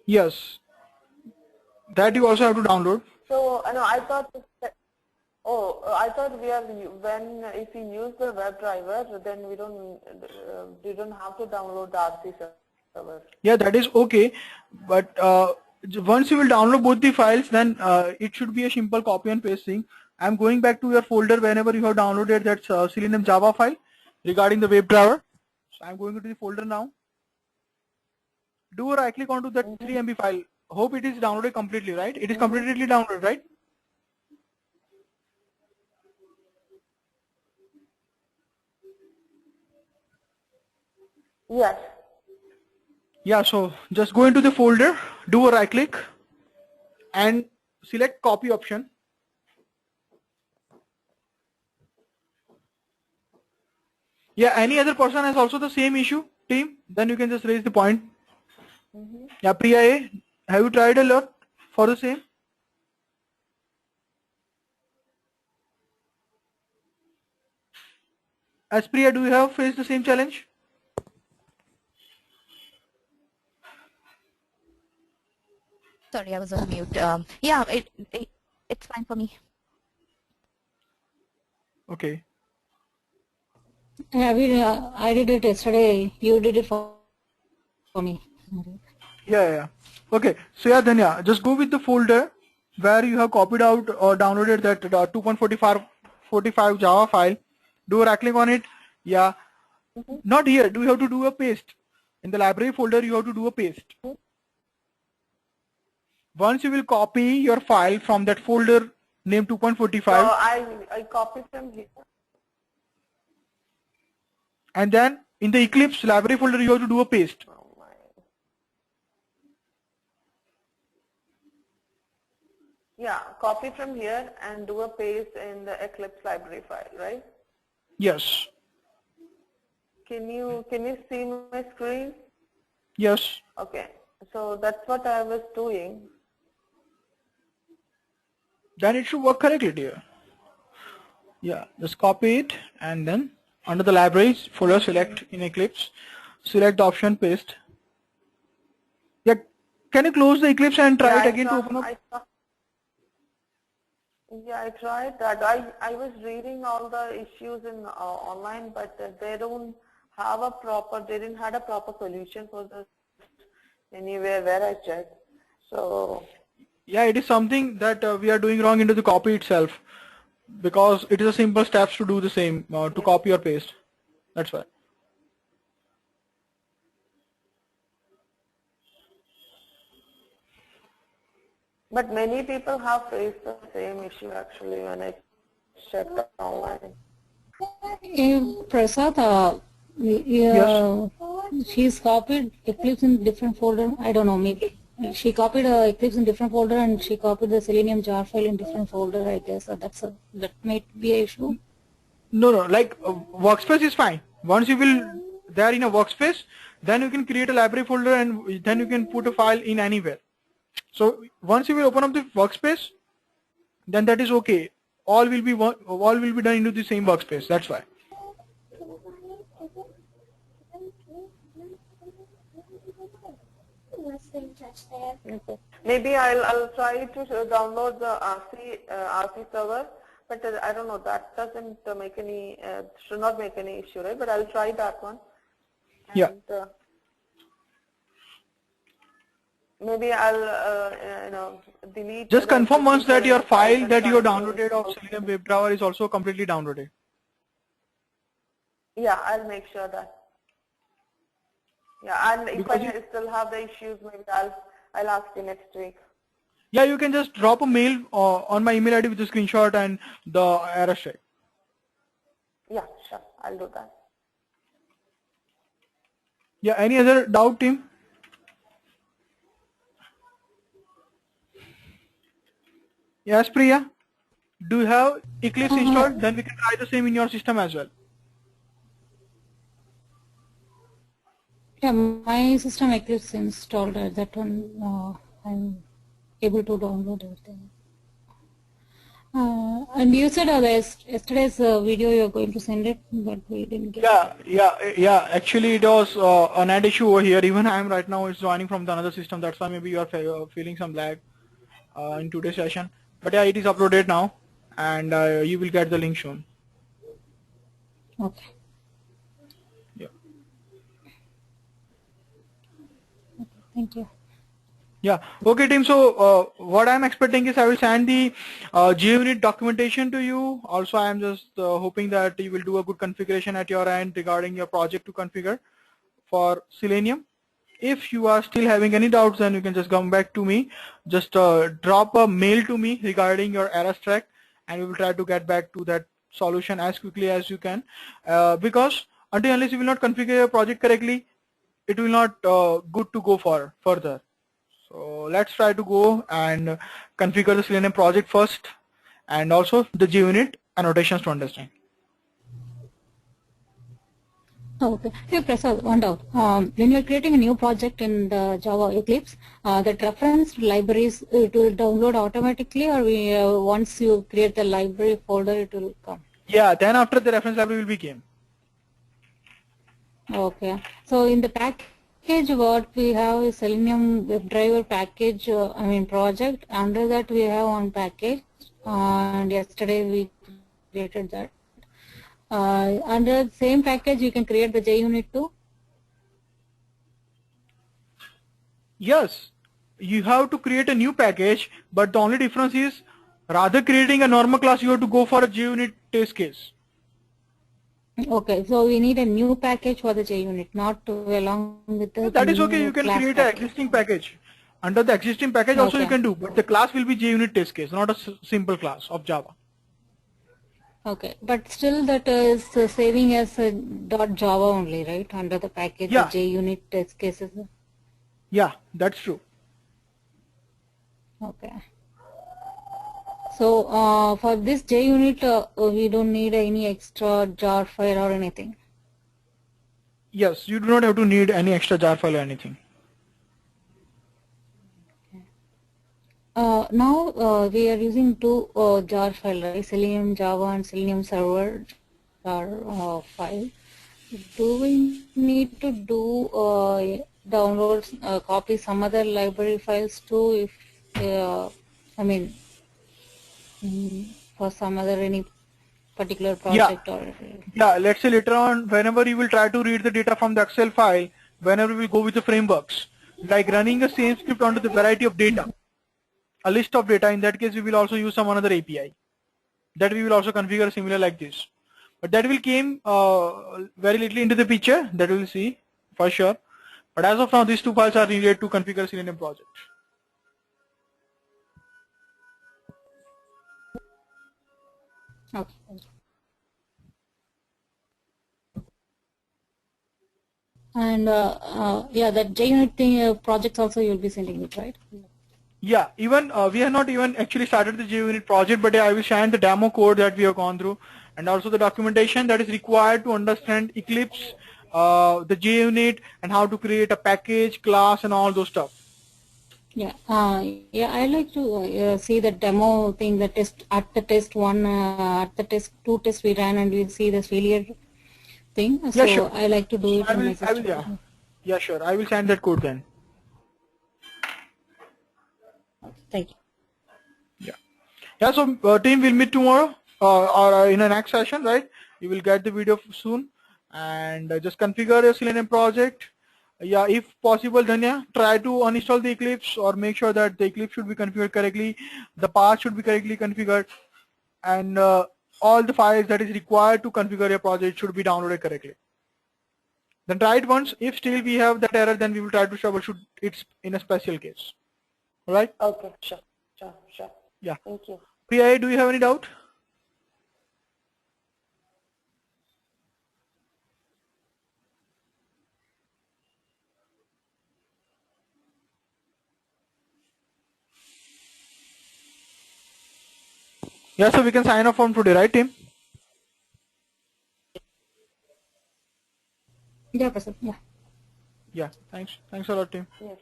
Yes, that you also have to download. So no, I thought. I thought if you use the WebDriver, then we don't have to download the RC server. Yeah, that is okay, but once you will download both the files, then it should be a simple copy and paste thing. I'm going back to your folder whenever you have downloaded that Selenium Java file regarding the WebDriver. So I'm going into the folder now. Do a right click onto that 3 MB file. Hope it is downloaded completely, right? It is completely downloaded, right? Yes. Yeah, so just go into the folder, do a right click and select copy option. Yeah, any other person has also the same issue, team, then you can just raise the point. Yeah, Priya A, have you tried a lot for the same? As Priya, do you have faced the same challenge? Sorry, I was on mute. Yeah, it's fine for me. Okay. I did it yesterday. You did it for me. Yeah. Okay, so yeah, Dhanya, just go with the folder where you have copied out or downloaded that 2.45 Java file. Do a right click on it. Yeah, not here. Do you have to do a paste in the library folder? You have to do a paste. Once you will copy your file from that folder named 2.45. So I copied from here. And then in the Eclipse library folder, you have to do a paste. Yeah, copy from here and do a paste in the Eclipse library file, right? Yes. Can you see my screen? Yes. Okay, so that's what I was doing. Then it should work correctly, dear. Yeah, just copy it and then under the libraries folder, select in Eclipse, select the option paste. Yeah, can you close the Eclipse and try it again to open up? Yeah, I tried that. I was reading all the issues in online, but they didn't have a proper solution for this anywhere where I checked. So yeah, it is something that we are doing wrong into the copy itself, because it is a simple steps to do the same, to copy or paste. That's why. But many people have faced the same issue actually when I checked online. Prasad, Yes. She's copied Eclipse in different folder. I don't know, maybe. She copied Eclipse in different folder and she copied the Selenium jar file in different folder, I guess. So that may be an issue. No, no, like workspace is fine. Once you will there in a workspace, then you can create a library folder and then you can put a file in anywhere. So once you will open up the workspace, then that is okay. All will be done into the same workspace. That's why. Okay. Maybe I'll try to download the RC server, but I don't know, that doesn't make any should not make any issue, right? But I'll try that one. Yeah. And, maybe I'll delete. Just the confirm once that your existing file file and that you try to downloaded of Selenium WebDriver is also completely downloaded. Yeah, I'll make sure that. Yeah, and if I still have the issues, maybe I'll ask you next week. Yeah, you can just drop a mail on my email ID with the screenshot and the error check. Yeah, sure, I'll do that. Yeah, any other doubt, team? Yes, Priya? Do you have Eclipse installed? Then we can try the same in your system as well. Yeah, my system Eclipse installed. That one I'm able to download everything. And you said yesterday's video you're going to send it, but we didn't get it. Yeah. Actually, it was an ad issue over here. Even I am right now is joining from another system. That's why maybe you are feeling some lag in today's session. But yeah, it is uploaded now, and you will get the link soon. Okay. Yeah. Okay, thank you. Yeah. Okay, team. So what I'm expecting is I will send the JUnit documentation to you. Also, I am just hoping that you will do a good configuration at your end regarding your project to configure for Selenium. If you are still having any doubts, then you can just come back to me. Just drop a mail to me regarding your error track, and we will try to get back to that solution as quickly as you can. Because unless you will not configure your project correctly, it will not good to go for further. So let's try to go and configure the Selenium project first, and also the JUnit annotations to understand. Okay. Hey Prasad, one doubt. When you're creating a new project in the Java Eclipse, that reference libraries, it will download automatically, or once you create the library folder, it will come? Yeah, then after the reference library will be came. Okay. So in the package, what we have is Selenium WebDriver package, project. Under that, we have one package, and yesterday we created that. Under the same package, you can create the JUnit too? Yes, you have to create a new package, but the only difference is rather creating a normal class, you have to go for a JUnit test case. Okay, so we need a new package for the JUnit, not to along with the That is okay, new you can class create an package. existing package. Under the existing package also you Okay. can do, but the class will be JUnit test case, not a simple class of Java. Okay, but still that is saving as a .java only, right? Under the package, Yeah. the JUnit test cases. Yeah, that's true. Okay. So for this JUnit, we don't need any extra jar file or anything. Yes, you do not have to need any extra jar file or anything. Now we are using two jar files, right? Selenium Java and Selenium Server jar file. Do we need to do downloads, copy some other library files too? If for some other any particular project or Yeah, let's say later on, whenever you will try to read the data from the Excel file, whenever we will go with the frameworks, like running the same script onto the variety of data, a list of data, in that case we will also use some another API that we will also configure similar like this. But that will came very little into the picture, that we will see for sure. But as of now, these two files are needed to configure Selenium project. okay. And yeah, that JUnit thing projects also you'll be sending it, right? Yeah, even we have not even actually started the JUnit project, but I will share the demo code that we have gone through, and also the documentation that is required to understand Eclipse, the JUnit, and how to create a package, class, and all those stuff. Yeah, yeah, I like to see the demo thing, the test at the test one, at the test two tests we ran, and we'll see the failure thing. Yeah, So sure. I like to do it in my system. Yeah, sure. I will send that code then. Thank you. Yeah, so team will meet tomorrow or in the next session, right? You will get the video soon, and just configure your Selenium project. Yeah, if possible, then yeah, try to uninstall the Eclipse or make sure that the Eclipse should be configured correctly, the path should be correctly configured, and all the files that is required to configure your project should be downloaded correctly. Then try it once. If still we have that error, then we will try to troubleshoot it in a special case. All right? Okay, sure. Yeah. Thank you. Priya, do you have any doubt? Yeah, so we can sign off from today, right, team? Yeah, Prasad. Yeah. Yeah. Thanks a lot, team. Yes.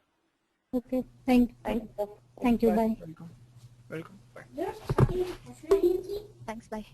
Okay. Thank Thank you. you. Bye. Welcome. Bye. Thanks, bye.